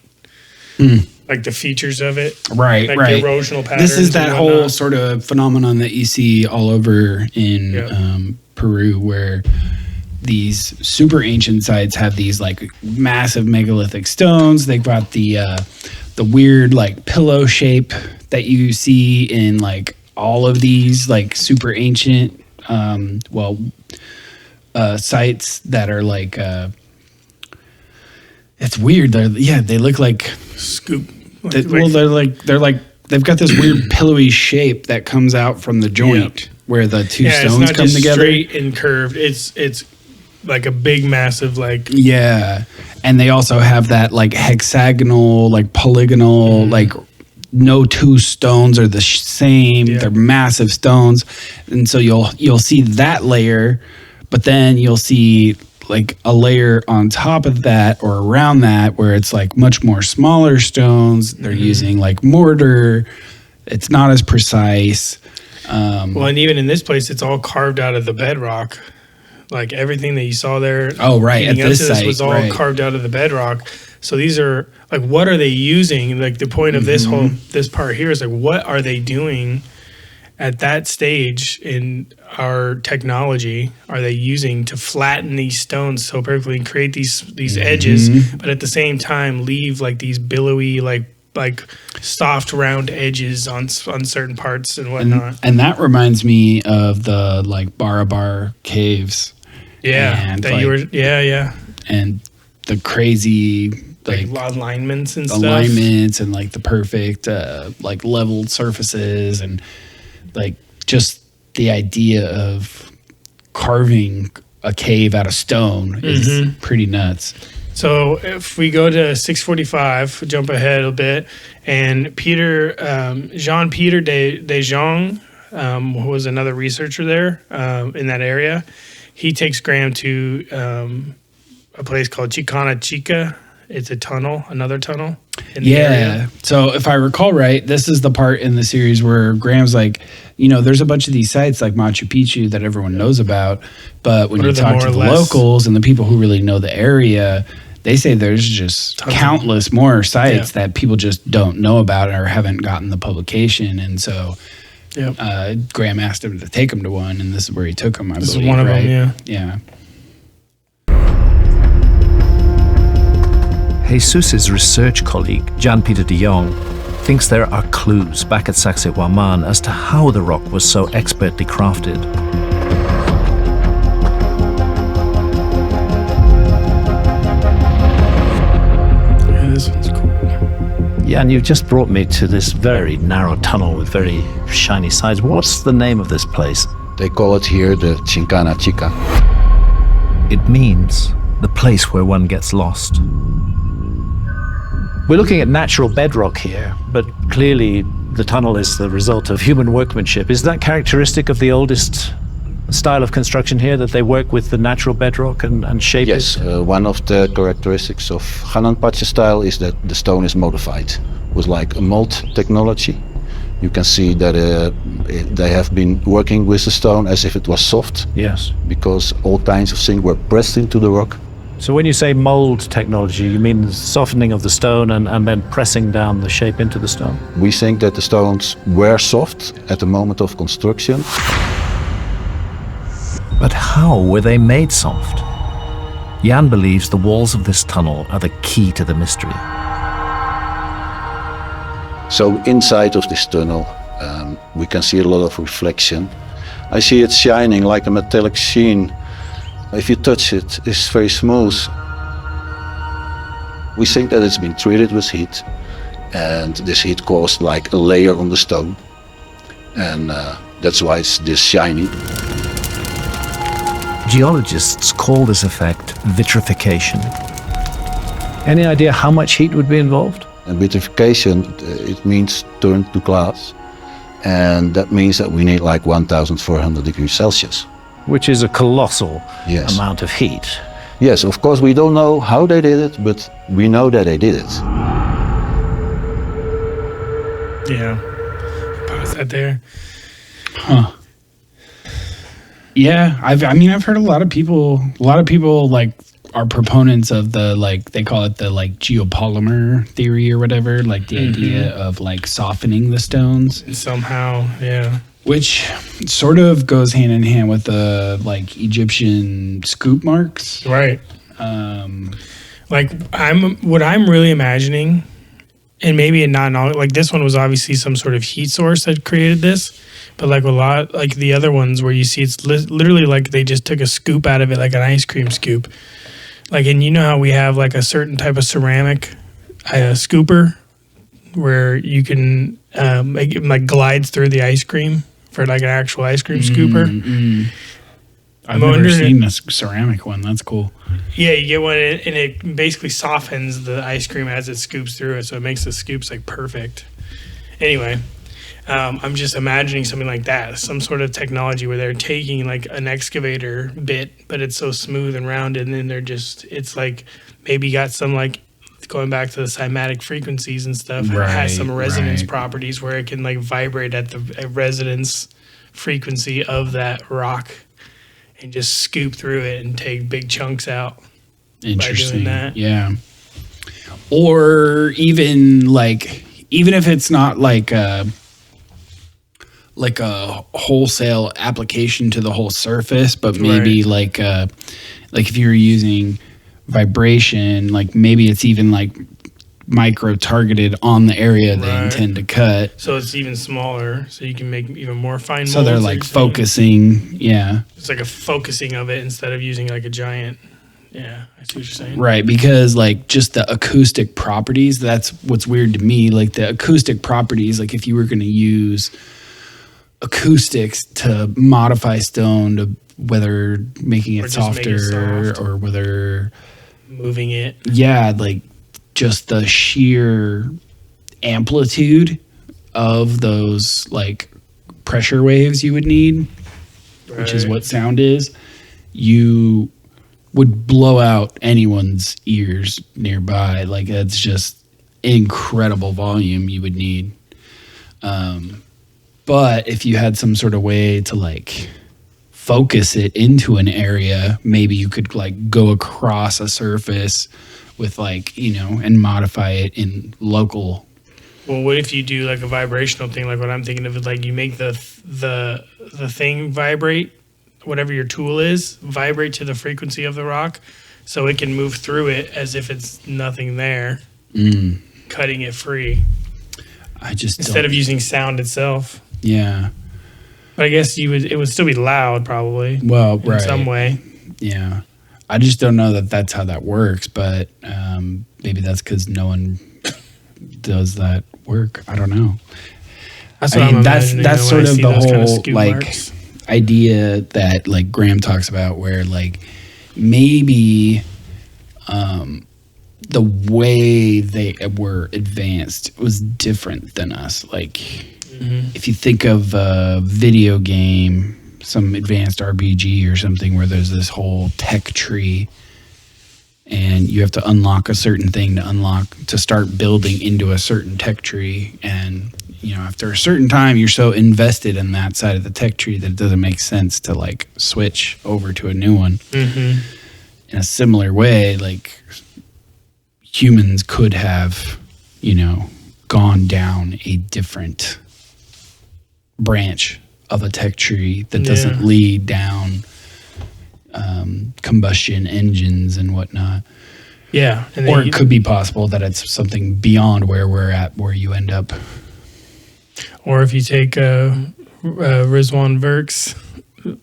Like the features of it. Right. The erosional patterns. This is that whole sort of phenomenon that you see all over in Peru, where these super ancient sites have these like massive megalithic stones. They've got the weird like pillow shape that you see in like all of these like super ancient sites that are like it's weird. They look like scoop. They've got this weird pillowy shape that comes out from the joint where the two stones come together. Straight and curved. It's like a big, massive like. Yeah, and they also have that like hexagonal, like polygonal, like no two stones are the same. Yeah. They're massive stones, and so you'll see that layer, but then you'll see like a layer on top of that or around that where it's like much more smaller stones. They're using like mortar. It's not as precise. Well, and even in this place, it's all carved out of the bedrock. Like everything that you saw there. Oh, right. At this site was all carved out of the bedrock. So these are like, what are they using? Like the point of this part here is like, what are they doing at that stage in our technology? Are they using to flatten these stones so perfectly and create these edges, but at the same time leave like these billowy, like soft round edges on certain parts and whatnot. And that reminds me of the like Barabar caves. Yeah, and that like, and the crazy like alignments and stuff. Alignments and like the perfect like leveled surfaces and like just the idea of carving a cave out of stone is pretty nuts. So if we go to 645, jump ahead a bit, and Jean-Pierre de Jong, who was another researcher there in that area, he takes Graham to a place called Chicana Chica. It's a tunnel, another tunnel. in the area. So if I recall right, this is the part in the series where Graham's like, there's a bunch of these sites like Machu Picchu that everyone knows about, but when you talk to the locals and the people who really know the area, they say there's just countless more sites that people just don't know about or haven't gotten the publication. And so Graham asked him to take him to one, and this is where he took him, I believe. This is one of them, yeah. Jesus' research colleague, Jan-Peter de Jong, thinks there are clues back at Sacsayhuaman as to how the rock was so expertly crafted. Yeah, this one's cool. Yeah, and you've just brought me to this very narrow tunnel with very shiny sides. What's the name of this place? They call it here the Chincana Chica. It means the place where one gets lost. We're looking at natural bedrock here, but clearly the tunnel is the result of human workmanship. Is that characteristic of the oldest style of construction here, that they work with the natural bedrock and shape it? Yes, one of the characteristics of Hananpacha style is that the stone is modified with like a mold technology. You can see that they have been working with the stone as if it was soft. Yes. Because all kinds of things were pressed into the rock. So when you say mold technology, you mean the softening of the stone and then pressing down the shape into the stone? We think that the stones were soft at the moment of construction. But how were they made soft? Jan believes the walls of this tunnel are the key to the mystery. So inside of this tunnel, we can see a lot of reflection. I see it shining like a metallic sheen. If you touch it, it's very smooth. We think that it's been treated with heat, and this heat caused like a layer on the stone, and that's why it's this shiny. Geologists call this effect vitrification. Any idea how much heat would be involved? And vitrification, it means turned to glass, and that means that we need like 1,400 degrees Celsius. Which is a colossal amount of heat. Yes, of course we don't know how they did it, but we know that they did it. Yeah. Pause that there. Huh. Yeah, I've heard a lot of people like are proponents of the, like, they call it the like geopolymer theory or whatever, like the idea of like softening the stones somehow, yeah. Which sort of goes hand in hand with the like Egyptian scoop marks, right? Like what I'm really imagining, and maybe not like this one was obviously some sort of heat source that created this, but like a lot like the other ones where you see it's literally like they just took a scoop out of it, like an ice cream scoop. Like, and you know how we have like a certain type of ceramic scooper where you can it like glides through the ice cream for like an actual ice cream scooper. I've never seen a ceramic one. That's cool. Yeah, you get one and it basically softens the ice cream as it scoops through it, so it makes the scoops like perfect. Anyway, I'm just imagining something like that, some sort of technology where they're taking like an excavator bit, but it's so smooth and rounded, and then it's like maybe got some like, going back to the cymatic frequencies and stuff, it has some resonance properties where it can like vibrate at the resonance frequency of that rock and just scoop through it and take big chunks out. Interesting. By doing that. Yeah. Or even if it's not like a wholesale application to the whole surface, but maybe like if you're using vibration, like maybe it's even like micro targeted on the area they intend to cut, so it's even smaller, so you can make even more fine molds. So they're like focusing. It's like a focusing of it instead of using like a giant. Yeah, I see what you're saying. Right, because like just the acoustic properties, that's what's weird to me. Like the acoustic properties, like if you were going to use acoustics to modify stone, to whether making it softer or whether moving it. Yeah, like just the sheer amplitude of those like pressure waves you would need, which is what sound is, you would blow out anyone's ears nearby. Like it's just incredible volume you would need. But if you had some sort of way to like focus it into an area, maybe you could like go across a surface with like, you know, and modify it in local. Well, what if you do like a vibrational thing, like what I'm thinking of is like you make the thing vibrate, whatever your tool is, vibrate to the frequency of the rock, so it can move through it as if it's nothing there, cutting it free. I just instead of using sound itself. Yeah. But I guess it would still be loud probably. Well, in some way. Yeah. I just don't know that that's how that works, but maybe that's because no one does that work. I don't know. That's what I'm imagining, that's when sort I of see the those kind of whole skew like marks. idea that like Graham talks about, where like maybe the way they were advanced was different than us. Like if you think of a video game, some advanced RPG or something, where there's this whole tech tree and you have to unlock a certain thing to start building into a certain tech tree. And, you know, after a certain time, you're so invested in that side of the tech tree that it doesn't make sense to like switch over to a new one. In a similar way, like humans could have, you know, gone down a different branch of a tech tree that doesn't lead down combustion engines and whatnot. Yeah. And Or it could be possible that it's something beyond where we're at, where you end up. Or if you take Rizwan Verk's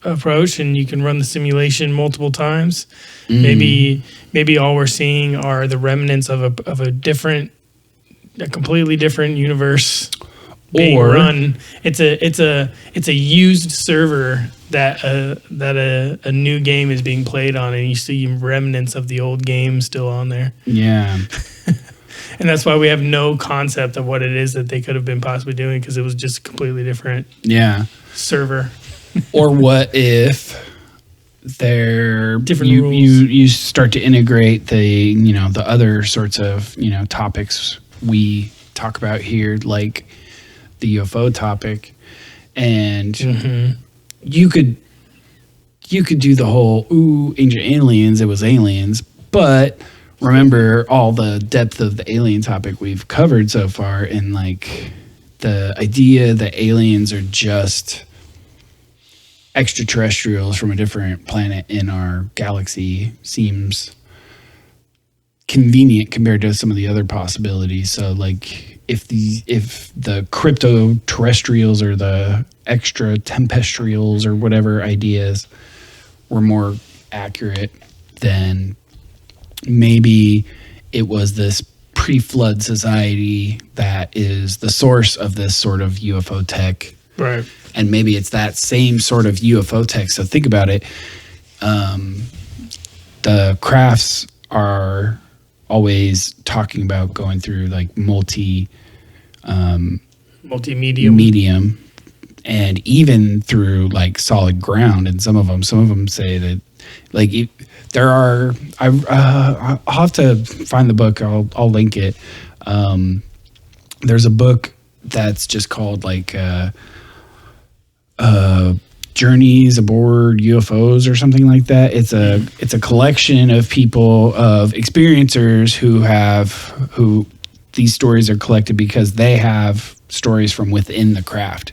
approach and you can run the simulation multiple times, maybe all we're seeing are the remnants of a completely different universe being run. It's a used server that a new game is being played on, and you see remnants of the old game still on there. Yeah. And that's why we have no concept of what it is that they could have been possibly doing, because it was just a completely different server. Or what if they're different rules? You start to integrate the other sorts of topics we talk about here, like the UFO topic, and you could do the whole ancient aliens, it was aliens, but remember all the depth of the alien topic we've covered so far, and like the idea that aliens are just extraterrestrials from a different planet in our galaxy seems convenient compared to some of the other possibilities. So like if the crypto terrestrials or the extra tempestrials or whatever ideas were more accurate, then maybe it was this pre-flood society that is the source of this sort of UFO tech. Right. And maybe it's that same sort of UFO tech. So think about it. The crafts are always talking about going through like multimedia, and even through like solid ground. And some of them say that like there are. I'll have to find the book. I'll link it. There's a book that's just called like Journeys Aboard UFOs or something like that. It's a collection of people, of experiencers who these stories are collected because they have stories from within the craft.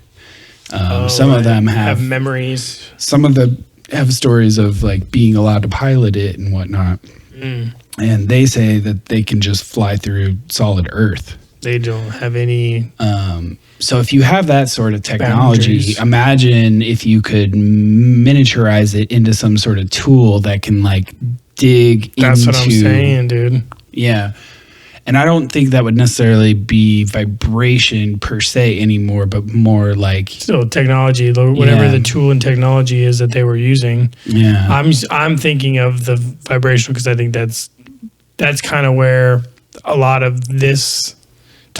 Some of them have memories. Some of them have stories of like being allowed to pilot it and whatnot. And they say that they can just fly through solid earth. They don't have any. So if you have that sort of technology, boundaries. Imagine if you could miniaturize it into some sort of tool that can like dig That's into. what I'm saying, dude. Yeah. And I don't think that would necessarily be vibration per se anymore, but more like Still technology, whatever the tool and technology is that they were using. Yeah. I'm thinking of the vibrational because I think that's kind of where a lot of this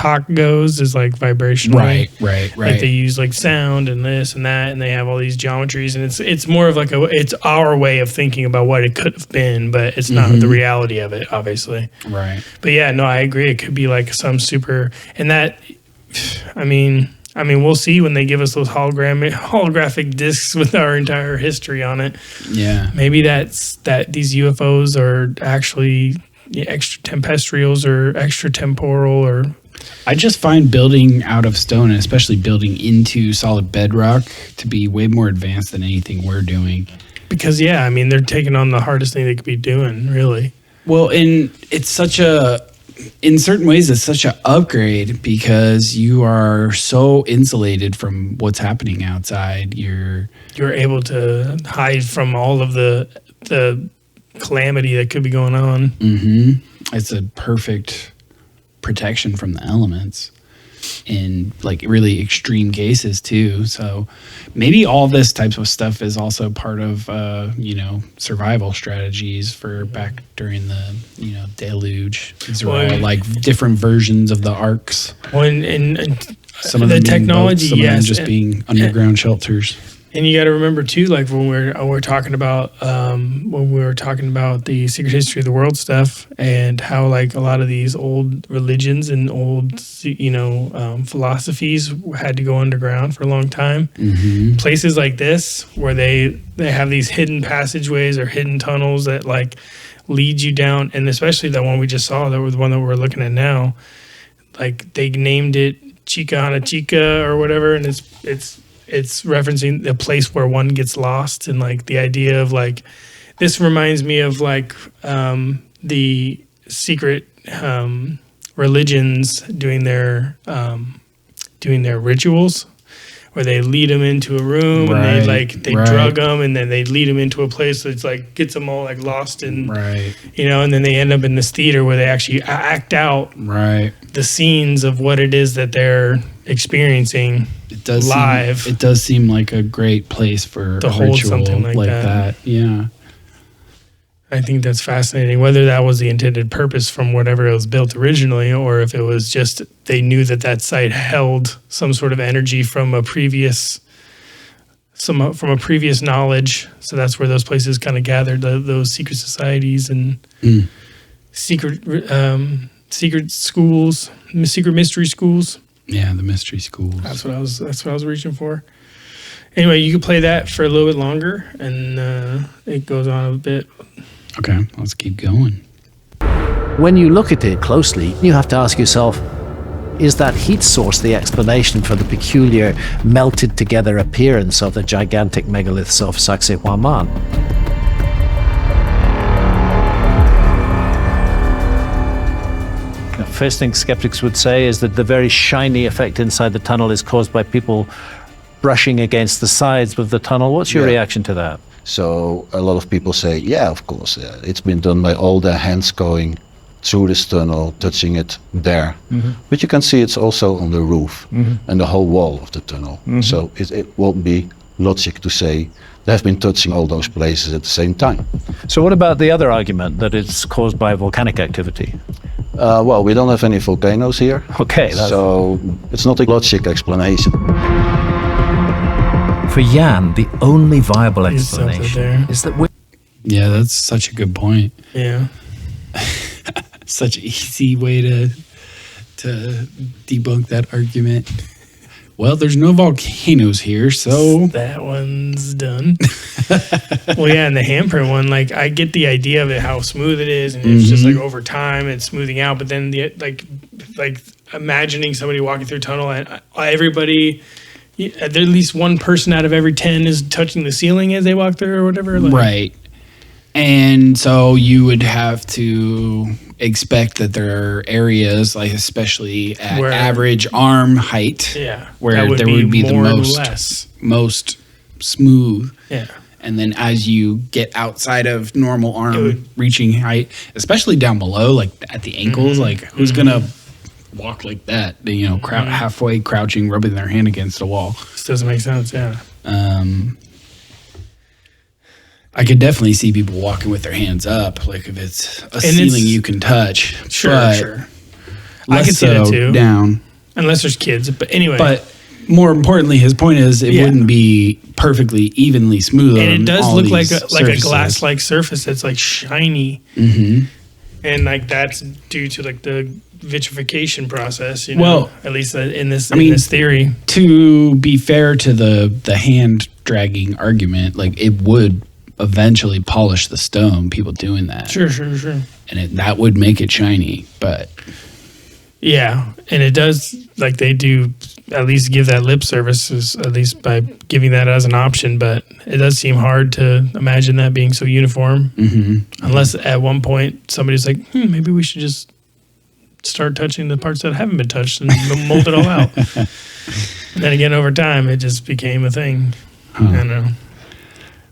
talk goes is like vibrational. Right. Like they use like sound and this and that, and they have all these geometries, and it's more of like it's our way of thinking about what it could have been, but it's not the reality of it, obviously. Right. But yeah, no, I agree. It could be like some super, and that, I mean, we'll see when they give us those holographic discs with our entire history on it. Yeah. Maybe that's that these UFOs are actually extraterrestrials or extratemporal, or I just find building out of stone, and especially building into solid bedrock, to be way more advanced than anything we're doing. because yeah, I mean they're taking on the hardest thing they could be doing, really. Well, and it's such a, in certain ways, it's such an upgrade because you are so insulated from what's happening outside. You're able to hide from all of the calamity that could be going on. It's a perfect protection from the elements in like really extreme cases too. So maybe all this types of stuff is also part of survival strategies for back during the deluge. These are all like different versions of the arcs. And Some of the them being technology, boats, some of them yes, just being underground shelters. And you got to remember too, like when we're talking about when we were talking about the secret history of the world stuff, and how like a lot of these old religions and old philosophies had to go underground for a long time. Places like this where they have these hidden passageways or hidden tunnels that like lead you down, and especially that one we just saw, that was the one that we're looking at now. Like they named it Chica Chica or whatever, and it's referencing the place where one gets lost, and like the idea of like, this reminds me of like the secret religions doing their rituals, where they lead them into a room and they drug them, and then they lead them into a place that's like gets them all like lost and and then they end up in this theater where they actually act out the scenes of what it is that they're experiencing. It does live. It does seem like a great place for to a hold ritual something like that. Yeah. I think that's fascinating, whether that was the intended purpose from whatever it was built originally, or if it was just they knew that site held some sort of energy from a previous knowledge. So that's where those places kind of gathered, those secret societies and secret schools, secret mystery schools. Yeah, the mystery schools. That's what I was reaching for. Anyway, you can play that for a little bit longer, and it goes on a bit. Okay, let's keep going. When you look at it closely, you have to ask yourself, is that heat source the explanation for the peculiar melted together appearance of the gigantic megaliths of Sacsayhuaman? The first thing skeptics would say is that the very shiny effect inside the tunnel is caused by people brushing against the sides of the tunnel. What's your reaction to that? So a lot of people say, yeah, of course, it's been done by all their hands going through this tunnel, touching it there. But you can see it's also on the roof and the whole wall of the tunnel. So it won't be logic to say they've been touching all those places at the same time. So what about the other argument that it's caused by volcanic activity? Well, we don't have any volcanoes here. Okay. So it's not a logic explanation. For Jan, the only viable explanation is that we're... Yeah, that's such a good point. Yeah. Such an easy way to debunk that argument. Well, there's no volcanoes here, so... That one's done. Well, yeah, and the handprint one, like, I get the idea of it, how smooth it is, and it's just, like, over time, it's smoothing out, but then, like imagining somebody walking through a tunnel, and everybody... at least one person out of every 10 is touching the ceiling as they walk through or whatever. Like. Right. And so you would have to expect that there are areas, like especially at average arm height, where there would be the most smooth. Yeah. And then as you get outside of normal arm reaching height, especially down below, like at the ankles, like who's going to walk like that, halfway crouching, rubbing their hand against a wall. This doesn't make sense, yeah. I could definitely see people walking with their hands up, like if it's a ceiling you can touch. Sure. I can see that too. Down. Unless there's kids. But anyway. But more importantly, his point is it wouldn't be perfectly evenly smooth. And it does look like a surfaces. glass-like surface that's like shiny. Mm-hmm. And like that's due to like the vitrification process, you know, well, at least in this theory. To be fair to the hand dragging argument, like it would eventually polish the stone, people doing that. Sure. And that would make it shiny, but... Yeah, and it does, like they do at least give that lip service, at least by giving that as an option, but it does seem hard to imagine that being so uniform. Mm-hmm. Unless at one point somebody's like, maybe we should just start touching the parts that haven't been touched and mold it all out. And then again, over time, it just became a thing. I don't know.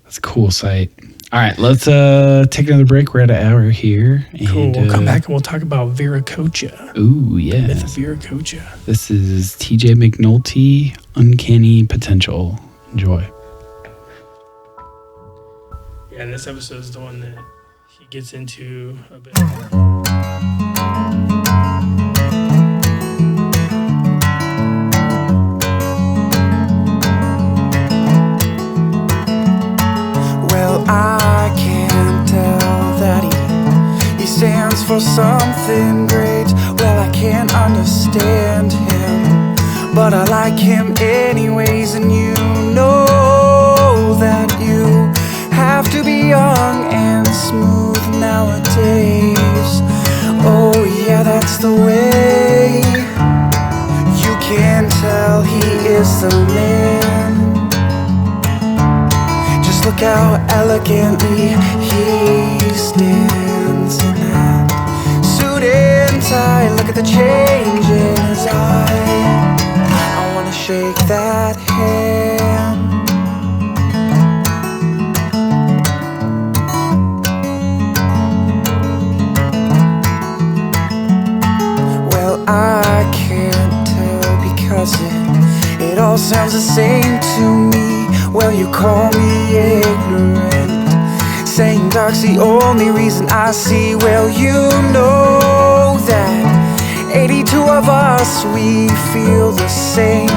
That's a cool sight. All right, let's take another break. We're at an hour here. Cool. We'll come back and we'll talk about Viracocha. Ooh, yeah. Myth of Viracocha. This is TJ McNulty, Uncanny Potential. Enjoy. Yeah, and this episode is the one that he gets into a bit. I can't tell that he stands for something great. Well, I can't understand him, but I like him anyways. And you know that you have to be young and smooth nowadays. Oh yeah, that's the way. You can tell he is the man. Look how elegantly he stands in that suit and tie. Look at the change in his eye. I wanna shake that hand. Well, I can't tell because it all sounds the same to me. Well, you call me ignorant, saying dark's the only reason I see. Well, you know that 82 of us, we feel the same.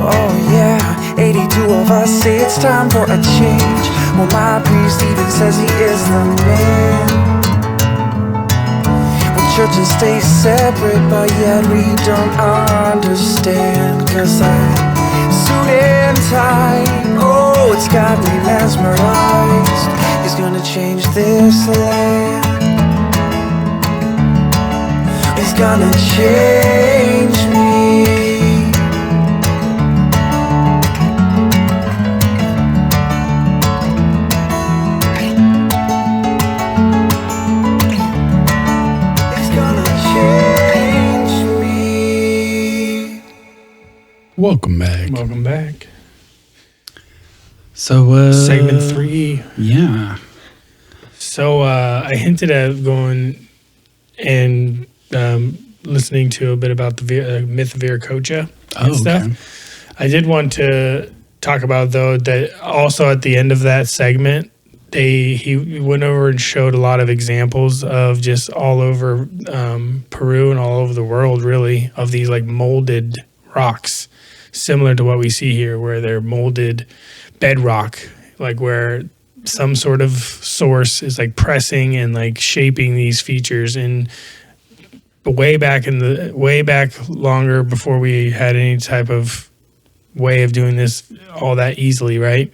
Oh yeah, 82 of us say it's time for a change. Well, my priest even says he is the man. When churches stay separate, but yet we don't understand. 'Cause suit and tie, oh, it's got me mesmerized. He's gonna change this land. He's gonna change me. He's gonna change me. Welcome back. Welcome back. So, segment 3. Yeah. So, I hinted at going and listening to a bit about the myth of Viracocha and stuff. Okay. I did want to talk about, though, that also at the end of that segment, he went over and showed a lot of examples of just all over Peru and all over the world, really, of these like molded rocks, similar to what we see here, where they're molded bedrock, like where some sort of source is like pressing and like shaping these features. And way back longer before we had any type of way of doing this all that easily, right?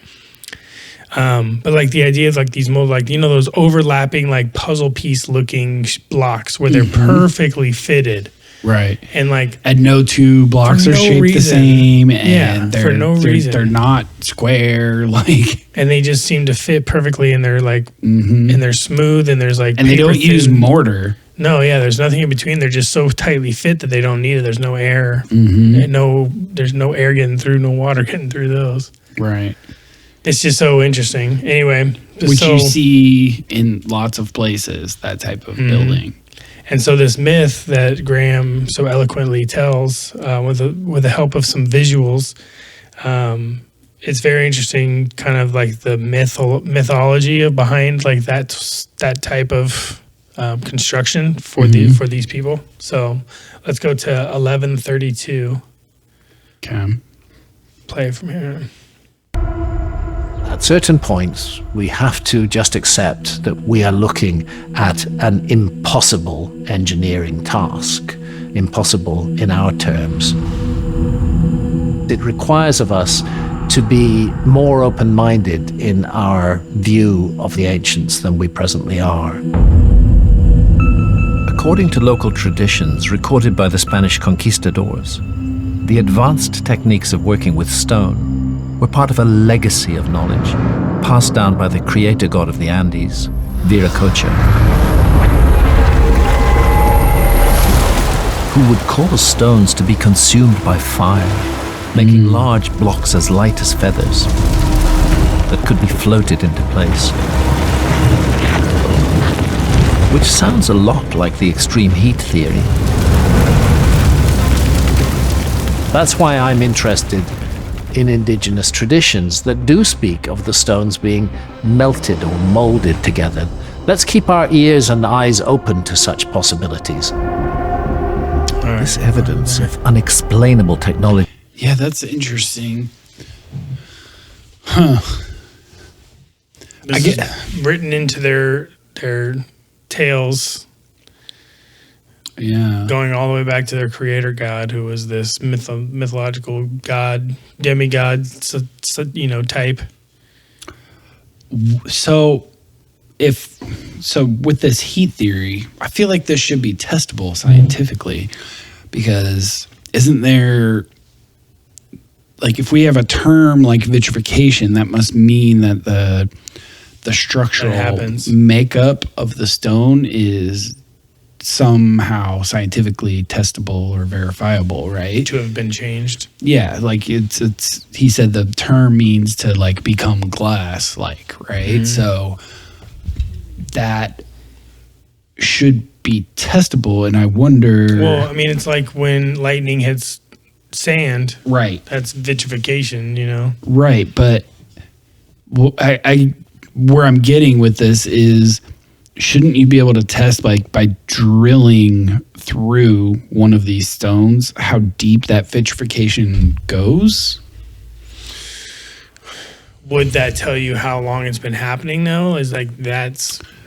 But like the idea of like these mold, like, you know, those overlapping like puzzle piece looking blocks where they're perfectly fitted. Right. And like, and no two blocks are shaped the same, and for no reason. They're not square, like, and they just seem to fit perfectly, and they're like, and they're smooth, and there's like, and they don't use mortar. No, yeah, there's nothing in between. They're just so tightly fit that they don't need it. There's no air, there's no air getting through, no water getting through those. Right. It's just so interesting. Anyway, which you see in lots of places, that type of building. And so this myth that Graham so eloquently tells, with the help of some visuals, it's very interesting, kind of like the mythology behind like that type of construction for these people. So let's go to 1132. Okay. Play it from here. At certain points, we have to just accept that we are looking at an impossible engineering task, impossible in our terms. It requires of us to be more open-minded in our view of the ancients than we presently are. According to local traditions recorded by the Spanish conquistadors, the advanced techniques of working with stone were part of a legacy of knowledge passed down by the creator god of the Andes, Viracocha, who would cause stones to be consumed by fire, making large blocks as light as feathers that could be floated into place. Which sounds a lot like the extreme heat theory. That's why I'm interested in indigenous traditions that do speak of the stones being melted or molded together. Let's keep our ears and eyes open to such possibilities. This evidence of unexplainable technology. Yeah, that's interesting. Huh. I get written into their tales. Yeah. Going all the way back to their creator god, who was this mythological god, demigod, type. So with this heat theory, I feel like this should be testable scientifically, because isn't there, like, if we have a term like vitrification, that must mean that the structural makeup of the stone is somehow scientifically testable or verifiable, right? To have been changed. Yeah, like it's he said the term means to like become glass, like, right? So that should be testable, and I wonder. Well, I mean, it's like when lightning hits sand, right? That's vitrification, you know. Right, but I where I'm getting with this is, shouldn't you be able to test by drilling through one of these stones how deep that vitrification goes? Would that tell you how long it's been happening though? Is like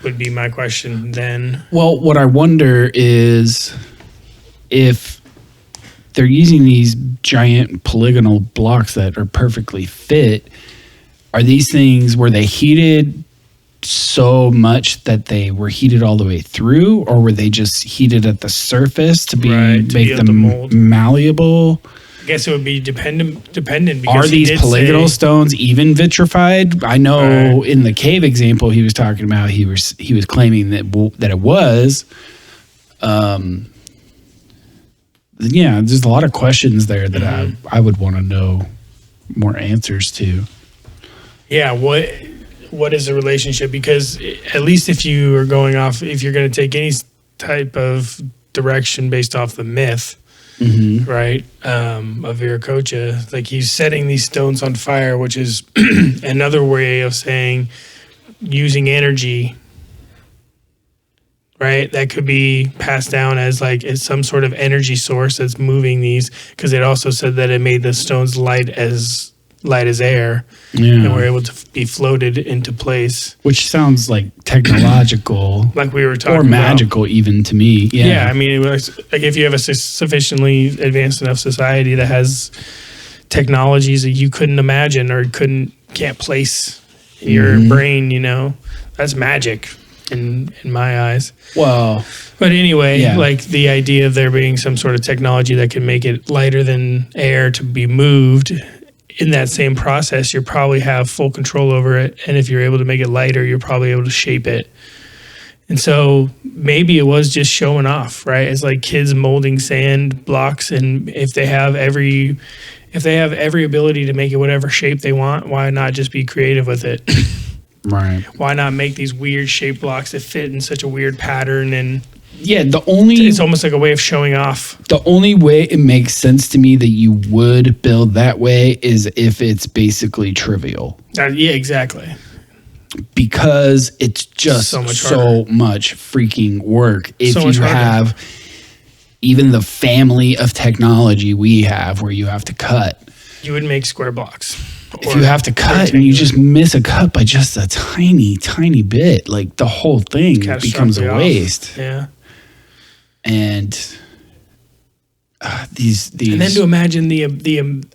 would be my question then. Well, what I wonder is if they're using these giant polygonal blocks that are perfectly fit, are these things, were they heated so much that they were heated all the way through, or were they just heated at the surface to make them malleable? I guess it would be dependent. Because are these polygonal stones even vitrified? I know in the cave example he was talking about, he was claiming that it was. Yeah, there's a lot of questions there that I would want to know more answers to. Yeah, what is the relationship? Because at least if you are going off, if you're going to take any type of direction based off the myth, right, of Viracocha, like he's setting these stones on fire, which is another way of saying using energy, right? That could be passed down as like it's some sort of energy source that's moving these, because it also said that it made the stones light as air, and were able to be floated into place. Which sounds like technological, like we were talking or magical, even to me. Yeah, I mean, like if you have a sufficiently advanced enough society that has technologies that you couldn't imagine or can't place in your brain, you know, that's magic in my eyes. Well, but anyway, like the idea of there being some sort of technology that can make it lighter than air to be moved. In that same process, you probably have full control over it. And if you're able to make it lighter, you're probably able to shape it. And so maybe it was just showing off, right? It's like kids molding sand blocks. And if they have every ability to make it whatever shape they want, why not just be creative with it? Right. Why not make these weird shaped blocks that fit in such a weird pattern? And yeah, it's almost like a way of showing off. The only way it makes sense to me that you would build that way is if it's basically trivial. Yeah, exactly. because it's just So so much much freaking work. If So much you harder. have even the family of technology we have where you have to cut, You would make square blocks. if you have to cut and you just miss a cut by just a tiny, tiny bit, like the whole thing becomes a catastrophically off. waste. Yeah. And these And then to imagine the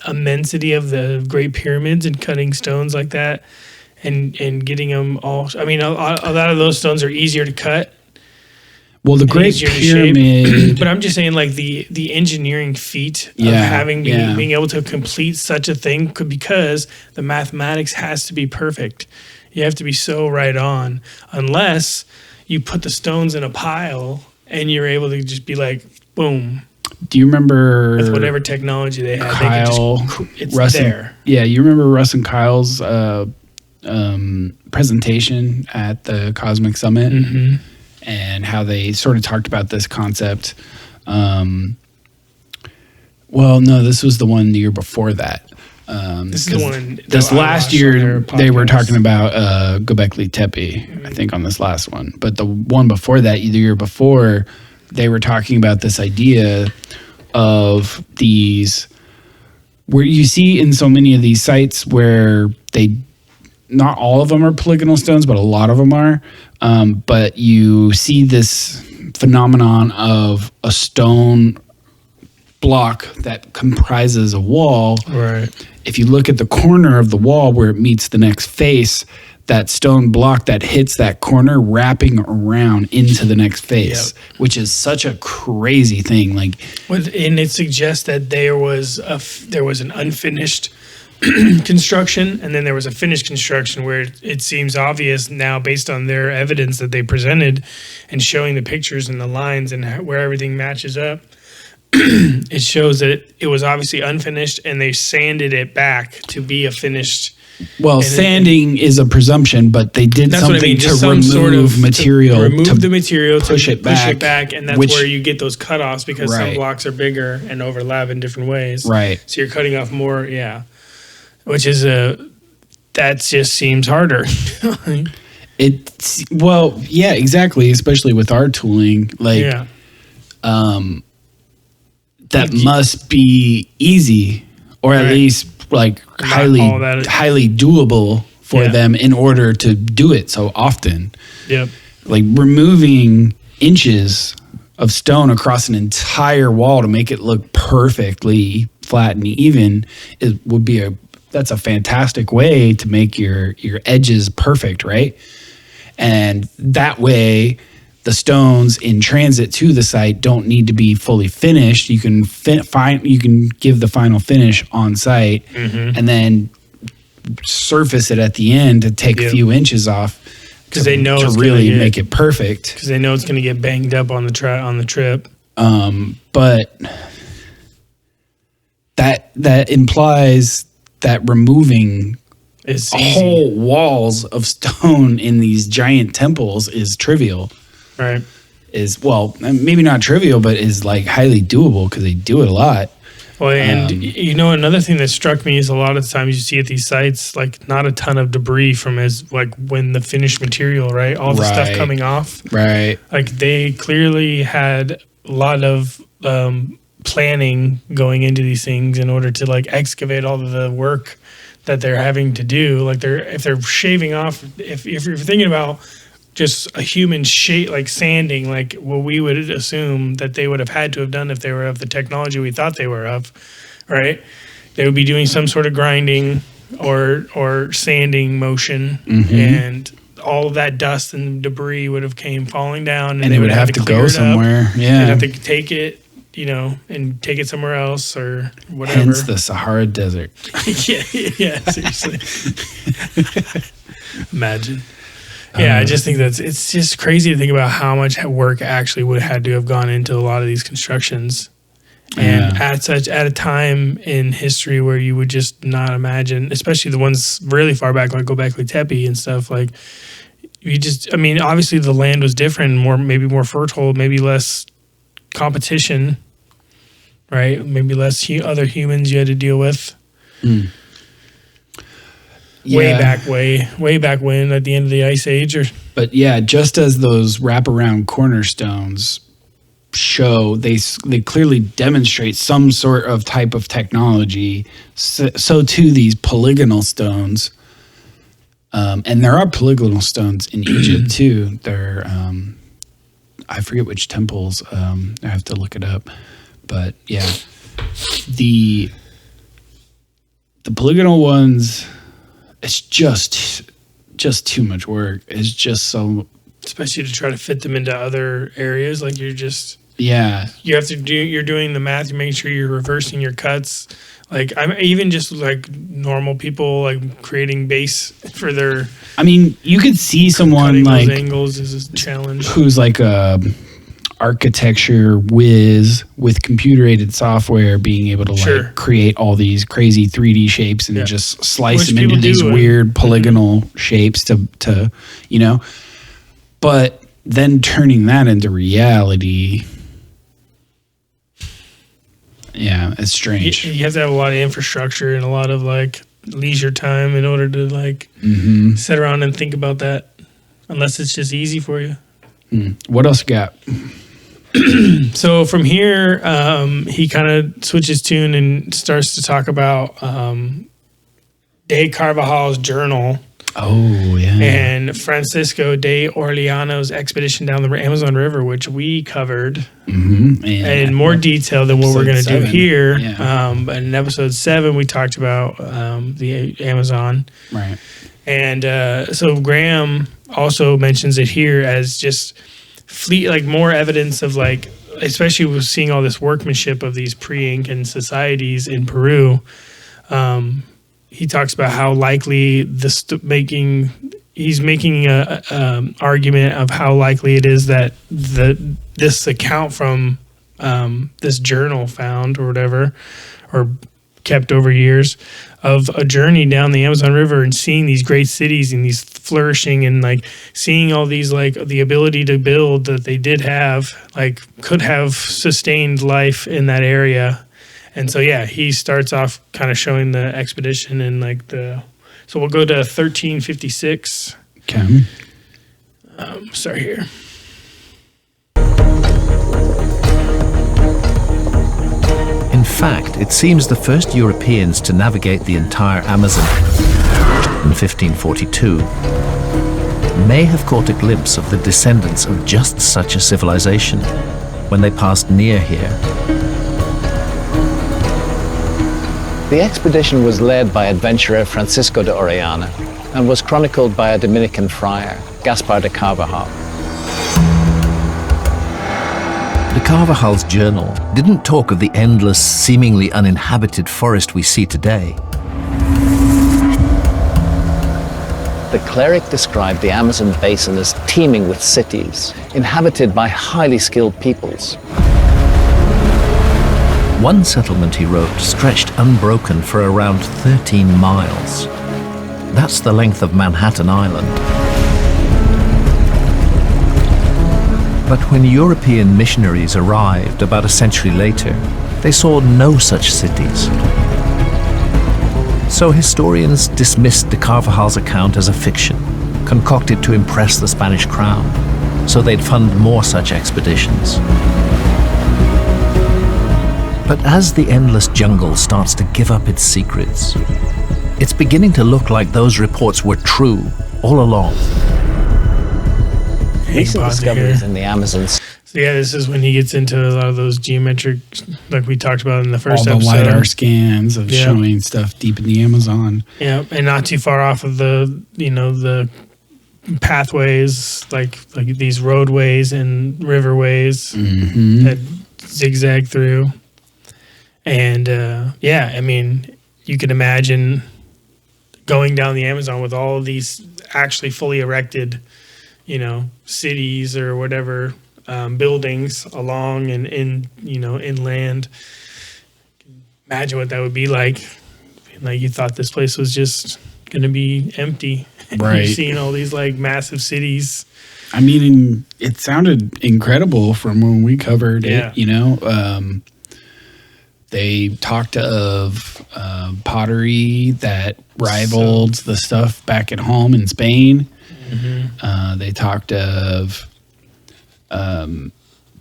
immensity of the Great Pyramids and cutting stones like that and getting them all. I mean, a lot of those stones are easier to cut. well, the and Great easier to shape. Pyramid, But I'm just saying, like the engineering feat of Yeah, being able to complete such a thing because the mathematics has to be perfect. You have to be so right on, unless you put the stones in a pile and you're able to just be like, boom, do you remember with whatever technology they had, Kyle, they could just, it's Russ there. Yeah, you remember Russ and Kyle's presentation at the Cosmic Summit and how they sort of talked about this concept. Well, no, this was the one the year before that. This is the one. This that I last watched on year, their they were podcast. talking about Göbekli Tepe, I think, on this last one. But the one before that, the year before, they were talking about this idea of these, where you see in so many of these sites where not all of them are polygonal stones, but a lot of them are. But you see this phenomenon of a stone block that comprises a wall. Right. If you look at the corner of the wall where it meets the next face, that stone block that hits that corner wrapping around into the next face, which is such a crazy thing. Like, And it suggests that there was an unfinished construction, and then there was a finished construction where it seems obvious now, based on their evidence that they presented and showing the pictures and the lines and where everything matches up. It shows that it was obviously unfinished, and they sanded it back to be a finished. well, sanding is a presumption, but they did That's what I something mean. Just to some sort remove of material, remove the material, push it back, and that's which- where you get those cutoffs because some Right. blocks are bigger and overlap in different ways. Right. So you're cutting off more, which is that just seems harder. Yeah, exactly. Especially with our tooling, like, Yeah. that must be easy, or at Right. least like Not highly all that- highly doable for Yeah. them in order to do it so often. Yep. Like removing inches of stone across an entire wall to make it look perfectly flat and even that's a fantastic way to make your edges perfect, right? And that way the stones in transit to the site don't need to be fully finished. You can you can give the final finish on site and then surface it at the end to take a Yep. few inches off Because they know to it's really gonna make it perfect. Because they know it's going to get banged up on the trip. But that implies that removing It's easy. whole walls of stone in these giant temples is trivial. Right. Is, well, maybe not trivial, but is like highly doable because they do it a lot. Well, and another thing that struck me is a lot of the times you see at these sites, like not a ton of debris from when the finished material, right? All the stuff Right. coming off. Right. Like they clearly had a lot of planning going into these things in order to like excavate all of the work that they're having to do. Like if they're shaving off, if you're thinking about just a human shape, like sanding, like what we would assume that they would have had to have done if they were of the technology we thought they were of, right? They would be doing some sort of grinding or sanding motion, and all of that dust and debris would have came falling down, And they would have to clear go it up. somewhere. Yeah. They'd have to take it, and take it somewhere else or whatever. Hence the Sahara Desert. yeah, seriously. Imagine. Yeah, I just think it's just crazy to think about how much work actually would have had to have gone into a lot of these constructions. And at a time in history where you would just not imagine, especially the ones really far back like Göbekli Tepe and stuff, like obviously the land was different, maybe more fertile, maybe less competition, right? Maybe less other humans you had to deal with. way back when, at the end of the Ice Age. But yeah, just as those wraparound cornerstones show, they clearly demonstrate some sort of type of technology. So too these polygonal stones, and there are polygonal stones in Egypt too. They're I forget which temples. I have to look it up, but yeah, the polygonal ones. It's just too much work. It's just so, especially to try to fit them into other areas. Like you're doing the math. You're making sure you're reversing your cuts. Like I'm even just like normal people like creating base for their. I mean, you could see someone like those angles is a challenge. Who's like a architecture whiz with computer-aided software, being able to like create all these crazy 3D shapes and just slice them into these weird polygonal shapes to but then turning that into reality. Yeah, it's strange. You have to have a lot of infrastructure and a lot of like leisure time in order to like sit around and think about that, unless it's just easy for you. What else you got? So from here, he kind of switches tune and starts to talk about de Carvajal's journal. Oh, yeah. And Francisco de Orellano's expedition down the Amazon River, which we covered in more detail than what we're going to do here. Yeah. But in episode 7, we talked about the Amazon. Right. And so Graham also mentions it here as just like more evidence of like, especially with seeing all this workmanship of these pre-Incan societies in Peru. He talks about how likely he's making a argument of how likely it is that this account from this journal found or whatever, or kept over years, of a journey down the Amazon River and seeing these great cities and these flourishing and like seeing all these like the ability to build that they did have, like could have sustained life in that area. And so, yeah, he starts off kind of showing the expedition and like so we'll go to 1356. Okay. Start here. In fact, it seems the first Europeans to navigate the entire Amazon in 1542 may have caught a glimpse of the descendants of just such a civilization when they passed near here. The expedition was led by adventurer Francisco de Orellana and was chronicled by a Dominican friar, Gaspar de Carvajal. De Carvajal's journal didn't talk of the endless, seemingly uninhabited forest we see today. The cleric described the Amazon basin as teeming with cities, inhabited by highly skilled peoples. One settlement, he wrote, stretched unbroken for around 13 miles. That's the length of Manhattan Island. But when European missionaries arrived about a century later, they saw no such cities. So historians dismissed de Carvajal's account as a fiction, concocted to impress the Spanish crown, so they'd fund more such expeditions. But as the endless jungle starts to give up its secrets, it's beginning to look like those reports were true all along. Recent discoveries in the Amazon. So yeah, this is when he gets into a lot of those geometric, like we talked about in the first episode. All the LiDAR scans of showing stuff deep in the Amazon. Yeah, and not too far off of the pathways, like these roadways and riverways that zigzag through. And yeah, I mean, you can imagine going down the Amazon with all of these actually fully erected, cities or whatever, buildings along and inland. Imagine what that would be like. Like you thought this place was just going to be empty. Right. You're seeing all these like massive cities. I mean, it sounded incredible from when we covered it, They talked of pottery that rivaled the stuff back at home in Spain. They talked of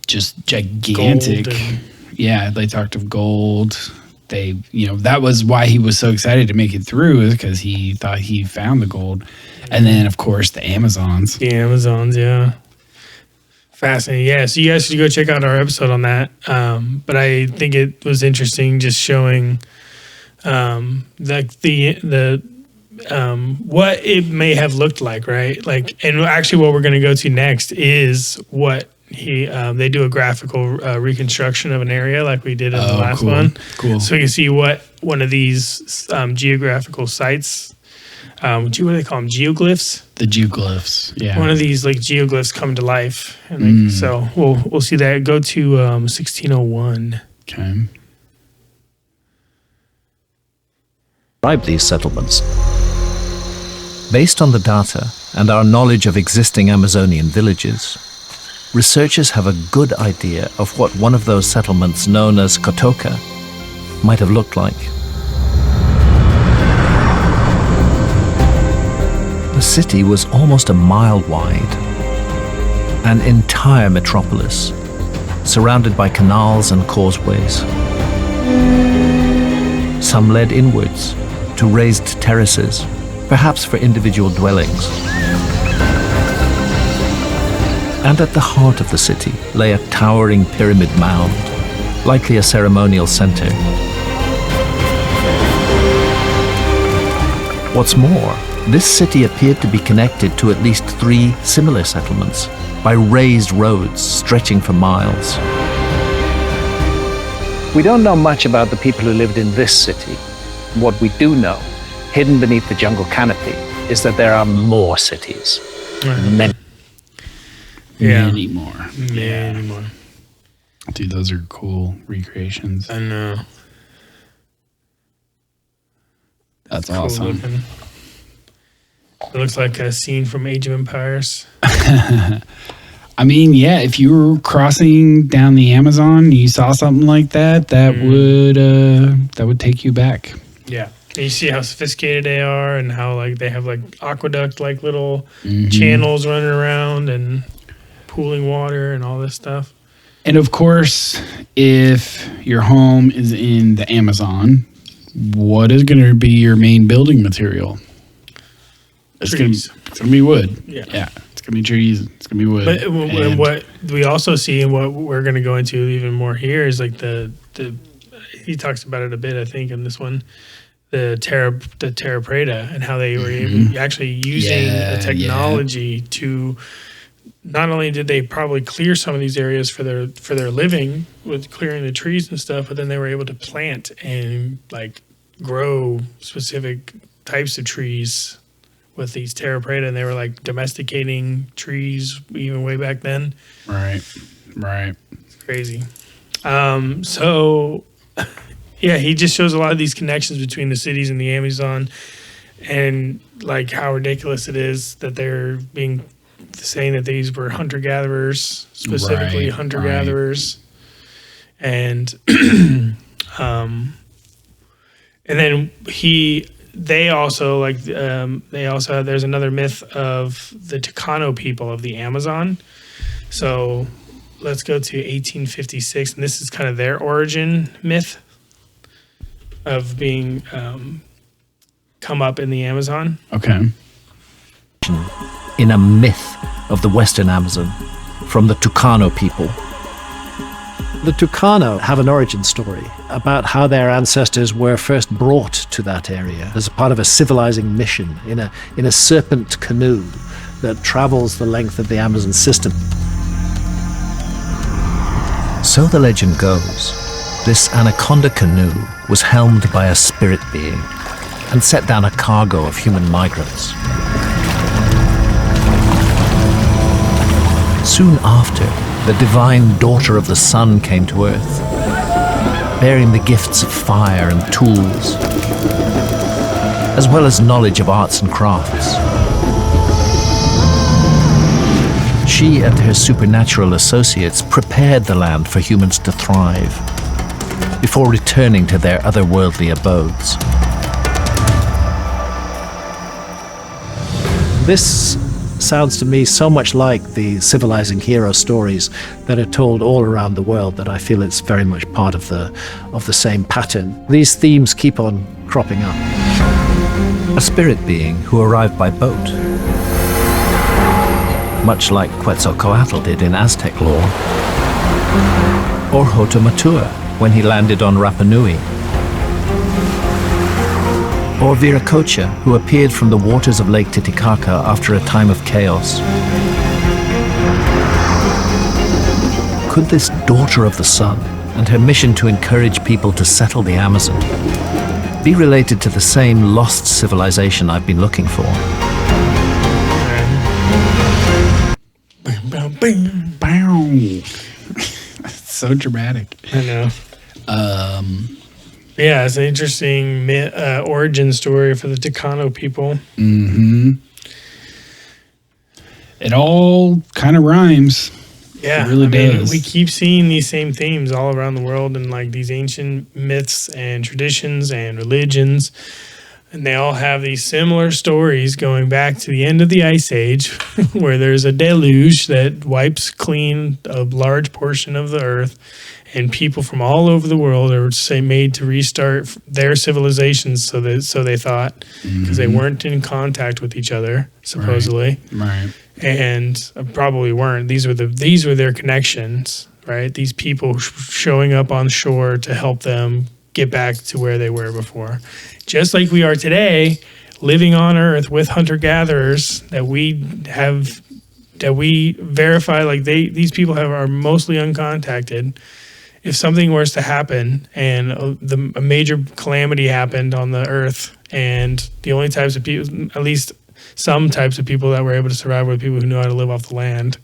just gigantic. They talked of gold. They, that was why he was so excited to make it through, is because he thought he found the gold. And then, of course, the Amazons. The Amazons, yeah. Fascinating. Yeah, so you guys should go check out our episode on that. But I think it was interesting just showing the what it may have looked like, right? Like, and actually what we're going to go to next is what they do a graphical reconstruction of an area like we did in the last one. Cool. So you can see what one of these geographical sites, what do they call them? Geoglyphs? The geoglyphs, yeah. One of these like geoglyphs come to life. And so we'll see that. Go to 1601. Okay. Describe these settlements. Based on the data and our knowledge of existing Amazonian villages, researchers have a good idea of what one of those settlements known as Kotoka might have looked like. The city was almost a mile wide, an entire metropolis, surrounded by canals and causeways. Some led inwards to raised terraces, perhaps for individual dwellings. And at the heart of the city lay a towering pyramid mound, likely a ceremonial center. What's more, this city appeared to be connected to at least 3 similar settlements by raised roads stretching for miles. We don't know much about the people who lived in this city. What we do know, hidden beneath the jungle canopy, is that there are more cities. Many. Many more. Many more. Dude, those are cool recreations. I know. That's Cool awesome. looking. It looks like a scene from Age of Empires. I mean, yeah, if you were crossing down the Amazon and you saw something like that, that would take you back. Yeah. And you see how sophisticated they are and how like they have like aqueduct like little channels running around and pooling water and all this stuff. And of course, if your home is in the Amazon, what is going to be your main building material? It's going to be wood. Yeah. It's going to be trees. It's going to be wood. But and what we also see and what we're going to go into even more here is like the he talks about it a bit, I think, in this one, the Terra Preta and how they were actually using the technology to not only did they probably clear some of these areas for their living with clearing the trees and stuff, but then they were able to plant and like grow specific types of trees with these Terra Preta, and they were like domesticating trees even way back then. Right. It's crazy. So yeah, he just shows a lot of these connections between the cities and the Amazon, and like how ridiculous it is that they're saying that these were hunter-gatherers, specifically hunter-gatherers. And and then they also there's another myth of the Tucano people of the Amazon. So let's go to 1856, and this is kind of their origin myth of being come up in the Amazon. Okay. In a myth of the Western Amazon from the Tucano people. The Tucano have an origin story about how their ancestors were first brought to that area as a part of a civilizing mission in a serpent canoe that travels the length of the Amazon system. So the legend goes, this anaconda canoe was helmed by a spirit being and set down a cargo of human migrants. Soon after, the divine daughter of the sun came to earth, bearing the gifts of fire and tools, as well as knowledge of arts and crafts. She and her supernatural associates prepared the land for humans to thrive. before returning to their otherworldly abodes. This sounds to me so much like the civilizing hero stories that are told all around the world that I feel it's very much part of the same pattern. These themes keep on cropping up. A spirit being who arrived by boat, much like Quetzalcoatl did in Aztec lore, or Hotomatua when he landed on Rapa Nui, or Viracocha, who appeared from the waters of Lake Titicaca after a time of chaos. Could this daughter of the sun and her mission to encourage people to settle the Amazon be related to the same lost civilization I've been looking for? Bow. So dramatic. I know. Yeah, it's an interesting origin story for the Chicano people. Mm-hmm. It all kind of rhymes. Yeah, it really does. We keep seeing these same themes all around the world in like these ancient myths and traditions and religions. And they all have these similar stories going back to the end of the Ice Age, where there's a deluge that wipes clean a large portion of the earth, and people from all over the world are made to restart their civilizations. So they thought, because they weren't in contact with each other supposedly, right? And probably weren't. These were their connections, right? These people showing up on shore to help them get back to where they were before. Just like we are today, living on Earth with hunter-gatherers that we verify, like these people are mostly uncontacted. If something was to happen and a major calamity happened on the Earth, and the only types of people, at least some types of people that were able to survive, were people who knew how to live off the land.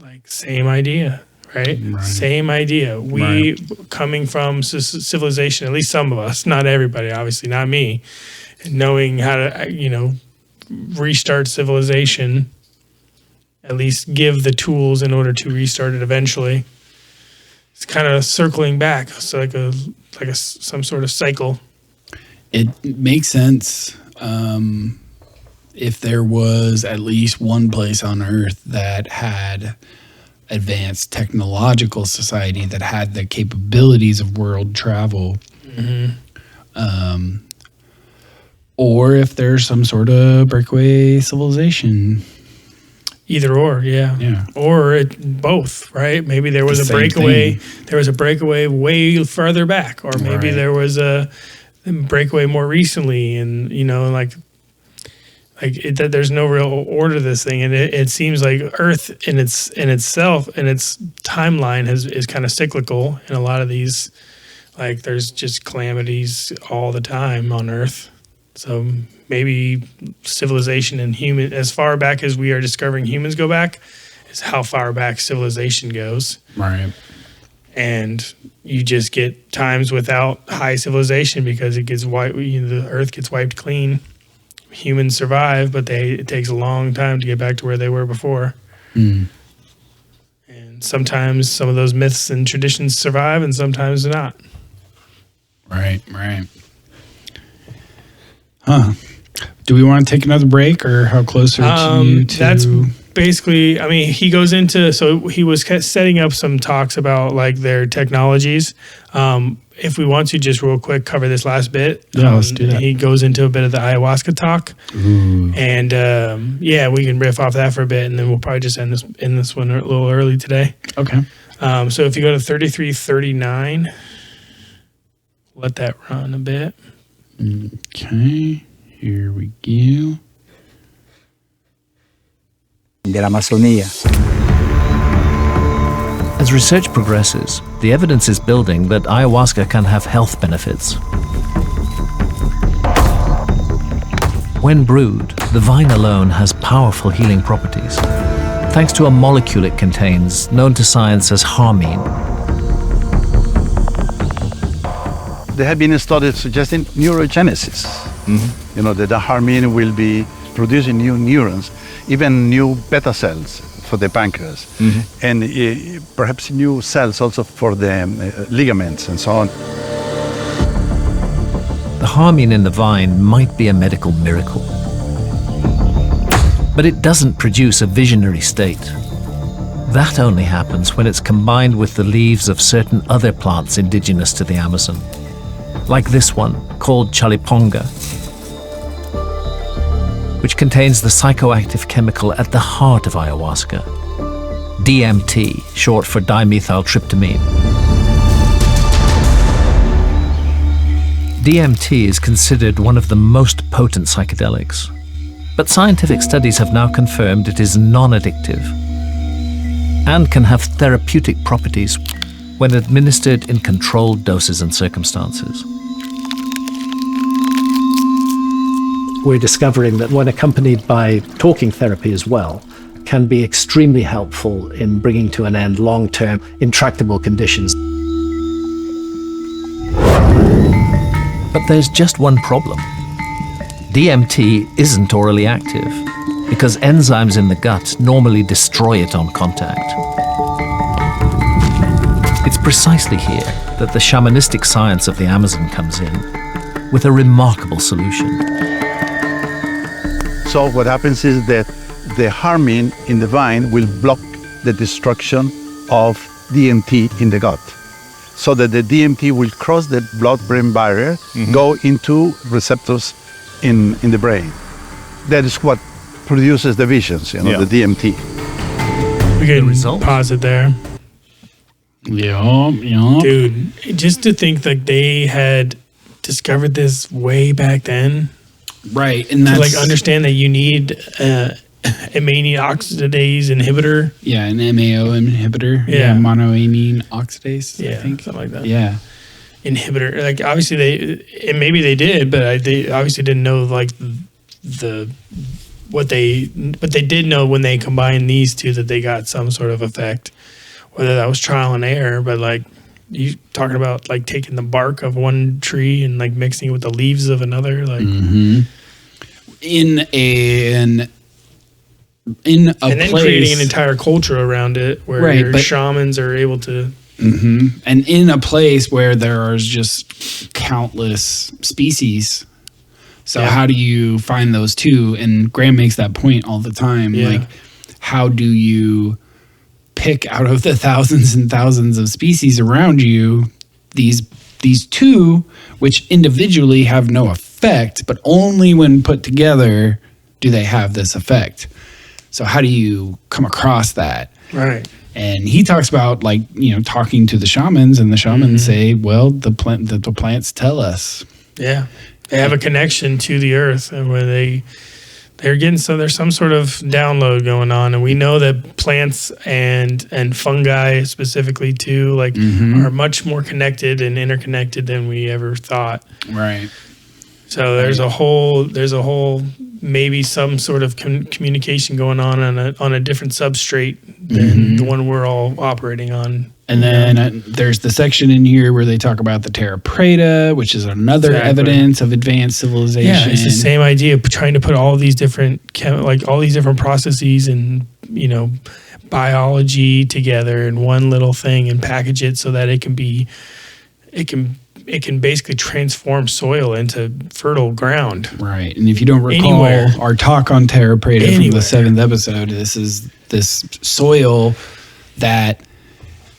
Like, same idea. Right? Same idea. We coming from civilization, at least some of us, not everybody, obviously, not me, knowing how to, restart civilization, at least give the tools in order to restart it eventually. It's kind of circling back. So like some sort of cycle. It makes sense. If there was at least one place on Earth that had advanced technological society that had the capabilities of world travel, or if there's some sort of breakaway civilization. Either or, yeah. Or both, right? Maybe there was a breakaway. There was a breakaway way farther back, or maybe there was a breakaway more recently, and there's no real order to this thing, and it seems like Earth in itself and its timeline is kind of cyclical in a lot of these. Like, there's just calamities all the time on Earth. So maybe civilization and human, as far back as we are discovering humans go back, is how far back civilization goes. Right. And you just get times without high civilization because it gets wiped. The Earth gets wiped clean. Humans survive, but it takes a long time to get back to where they were before. And sometimes some of those myths and traditions survive, and sometimes not. Right. Huh. Do we want to take another break, or how close are you to? That's basically, he goes into, so he was setting up some talks about like their technologies. If we want to just real quick cover this last bit. Yeah, let's do that. He goes into a bit of the ayahuasca talk. Ooh. And we can riff off that for a bit, and then we'll probably just end this one a little early today. Okay. So if you go to 3339, let that run a bit. Okay, here we go. De la Amazonía. As research progresses, the evidence is building that ayahuasca can have health benefits. When brewed, the vine alone has powerful healing properties, thanks to a molecule it contains known to science as harmine. There have been studies suggesting neurogenesis. That the harmine will be producing new neurons, even new beta cells for the pancreas, and perhaps new cells also for the ligaments and so on. The harmine in the vine might be a medical miracle, but it doesn't produce a visionary state. That only happens when it's combined with the leaves of certain other plants indigenous to the Amazon, like this one called chaliponga, which contains the psychoactive chemical at the heart of ayahuasca, DMT, short for dimethyltryptamine. DMT is considered one of the most potent psychedelics, but scientific studies have now confirmed it is non-addictive and can have therapeutic properties when administered in controlled doses and circumstances. We're discovering that when accompanied by talking therapy as well, can be extremely helpful in bringing to an end long-term intractable conditions. But there's just one problem. DMT isn't orally active because enzymes in the gut normally destroy it on contact. It's precisely here that the shamanistic science of the Amazon comes in with a remarkable solution. So what happens is that the harmine in the vine will block the destruction of DMT in the gut, so that the DMT will cross the blood-brain barrier, go into receptors in the brain. That is what produces the visions, the DMT. We can pause it there. Yeah. Dude, just to think that they had discovered this way back then. Right, and to that's understand that you need amine oxidase inhibitor. Yeah, an MAO inhibitor. Yeah. Monoamine oxidase. Yeah, I think something like that. Yeah. Inhibitor. Like obviously and maybe they did, but they obviously didn't know like but they did know when they combined these two that they got some sort of effect. Whether that was trial and error, but like you talking about like taking the bark of one tree and like mixing it with the leaves of another, like in a and then place, creating an entire culture around it where Right, your but- shamans are able to and in a place where there are just countless species. So how do you find those two? And Graham makes that point all the time. Yeah. Like, how do you pick out of the thousands and thousands of species around you these two, which individually have no effect, but only when put together do they have this effect? So how do you come across that? right. And he talks about like, talking to the shamans, and the shamans say, well, the plants tell us. Yeah, they have a connection to the earth, and where they're getting there's some sort of download going on, and we know that plants and fungi specifically too, like are much more connected and interconnected than we ever thought. Right. So there's a whole maybe some sort of communication going on a different substrate than the one we're all operating on. And then there's the section in here where they talk about the Terra Preta, which is another evidence of advanced civilization. Yeah, it's the same idea of trying to put all these different all these different processes and biology together in one little thing and package it so that it can basically transform soil into fertile ground. Right. And if you don't recall our talk on Terra Preta from the 7th episode, this is this soil that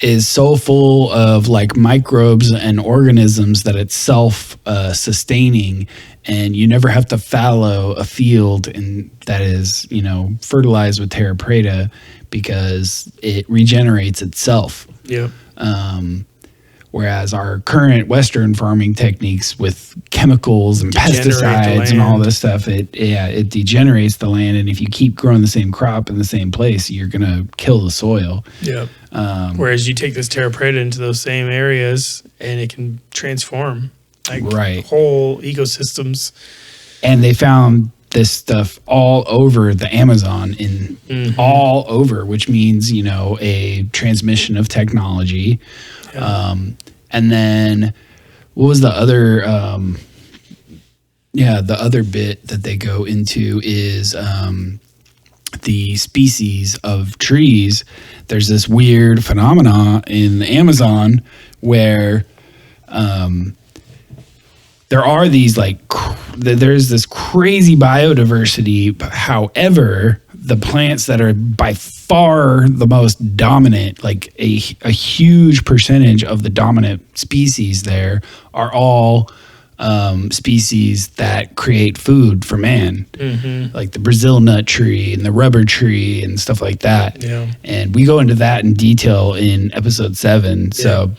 is so full of like microbes and organisms that it's self-sustaining, and you never have to fallow a field and that is, fertilized with Terra Preta because it regenerates itself. Yeah. Whereas our current Western farming techniques with chemicals and pesticides and all this stuff, it degenerates the land. And if you keep growing the same crop in the same place, you're going to kill the soil. Yeah. Whereas you take this Terra Preta into those same areas and it can transform whole ecosystems. And they found this stuff all over the Amazon all over, which means, a transmission of technology. Yeah. And then what was the other, the other bit that they go into is the species of trees, there's this weird phenomena in the Amazon where there are these there's this crazy biodiversity. However, the plants that are by far the most dominant, like a huge percentage of the dominant species there, are all species that create food for man, like the Brazil nut tree and the rubber tree and stuff like that. Yeah. And we go into that in detail in episode 7. So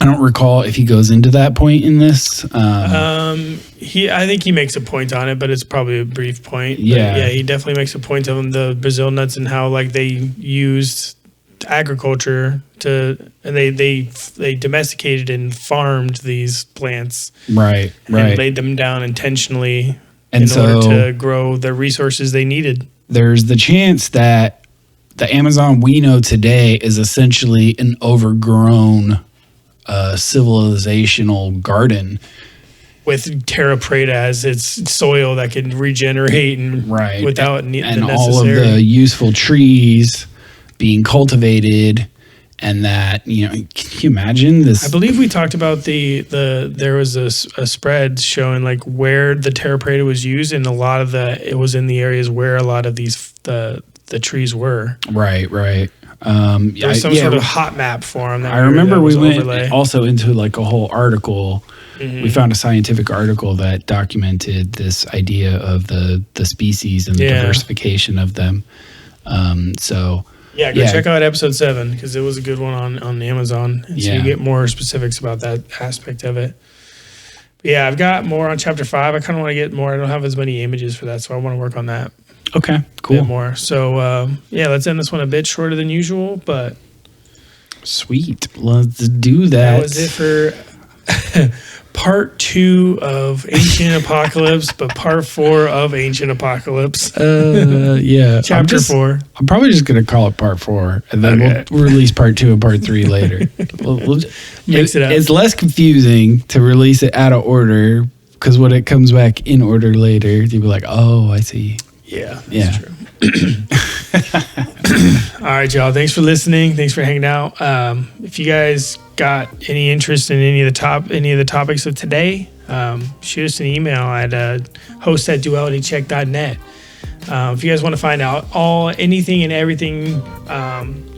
I don't recall if he goes into that point in this. I think he makes a point on it, but it's probably a brief point. Yeah. But yeah, he definitely makes a point on the Brazil nuts and how like they used agriculture and they domesticated and farmed these plants. Right. And laid them down intentionally in order to grow the resources they needed. There's the chance that the Amazon we know today is essentially an overgrown civilizational garden with terra preta as its soil that can regenerate and without the necessary. All of the useful trees being cultivated, and that, can you imagine this? I believe we talked about there was a spread showing like where the terra preta was used, and it was in the areas where a lot of these the trees were. Right. There's some sort of hot map for them. I remember we went also into like a whole article. We found a scientific article that documented this idea of the species and the diversification of them. Check out episode 7 because it was a good one on Amazon. And so you get more specifics about that aspect of it. But yeah, I've got more on chapter 5. I kind of want to get more. I don't have as many images for that, so I want to work on that. Okay, cool. A bit more. So let's end this one a bit shorter than usual, but sweet. Let's do that. That was it for part 2 of Ancient Apocalypse, but part 4 of Ancient Apocalypse. Chapter 4. I'm probably just going to call it part 4, and then we'll release part 2 and part 3 later. Mix it up. It's less confusing to release it out of order, because when it comes back in order later, you'll be like, oh, I see. Yeah, that's true. All right, y'all. Thanks for listening. Thanks for hanging out. If you guys got any interest in any of the topics of today, shoot us an email at host@dualitycheck.net. If you guys want to find out anything and everything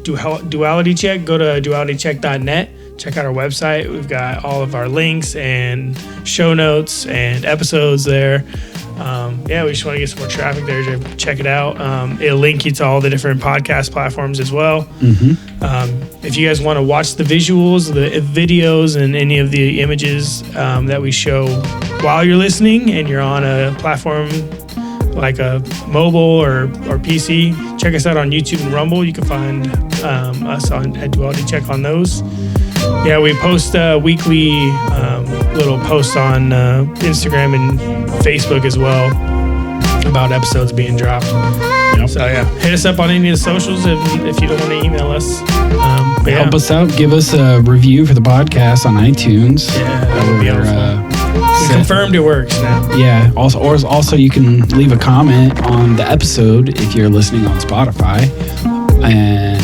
Duality Check, go to dualitycheck.net. Check out our website. We've got all of our links and show notes and episodes there. We just want to get some more traffic there. Check it out. It'll link you to all the different podcast platforms as well. If you guys want to watch the visuals, the videos, and any of the images that we show while you're listening, and you're on a platform like a mobile or PC, check us out on YouTube and Rumble. You can find us at Duality Check on those. Yeah, we post weekly little posts on Instagram and Facebook as well about episodes being dropped. So hit us up on any of the socials if you don't want to email us. Help us out. Give us a review for the podcast on iTunes. Yeah, that would be awesome. We confirmed it works now. Yeah. Also, you can leave a comment on the episode if you're listening on Spotify. And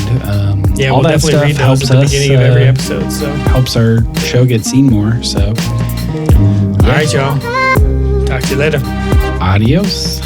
all we'll that definitely stuff read those helps at the us, beginning of every episode. So helps our show get seen more. So, all right, y'all. Talk to you later. Adios.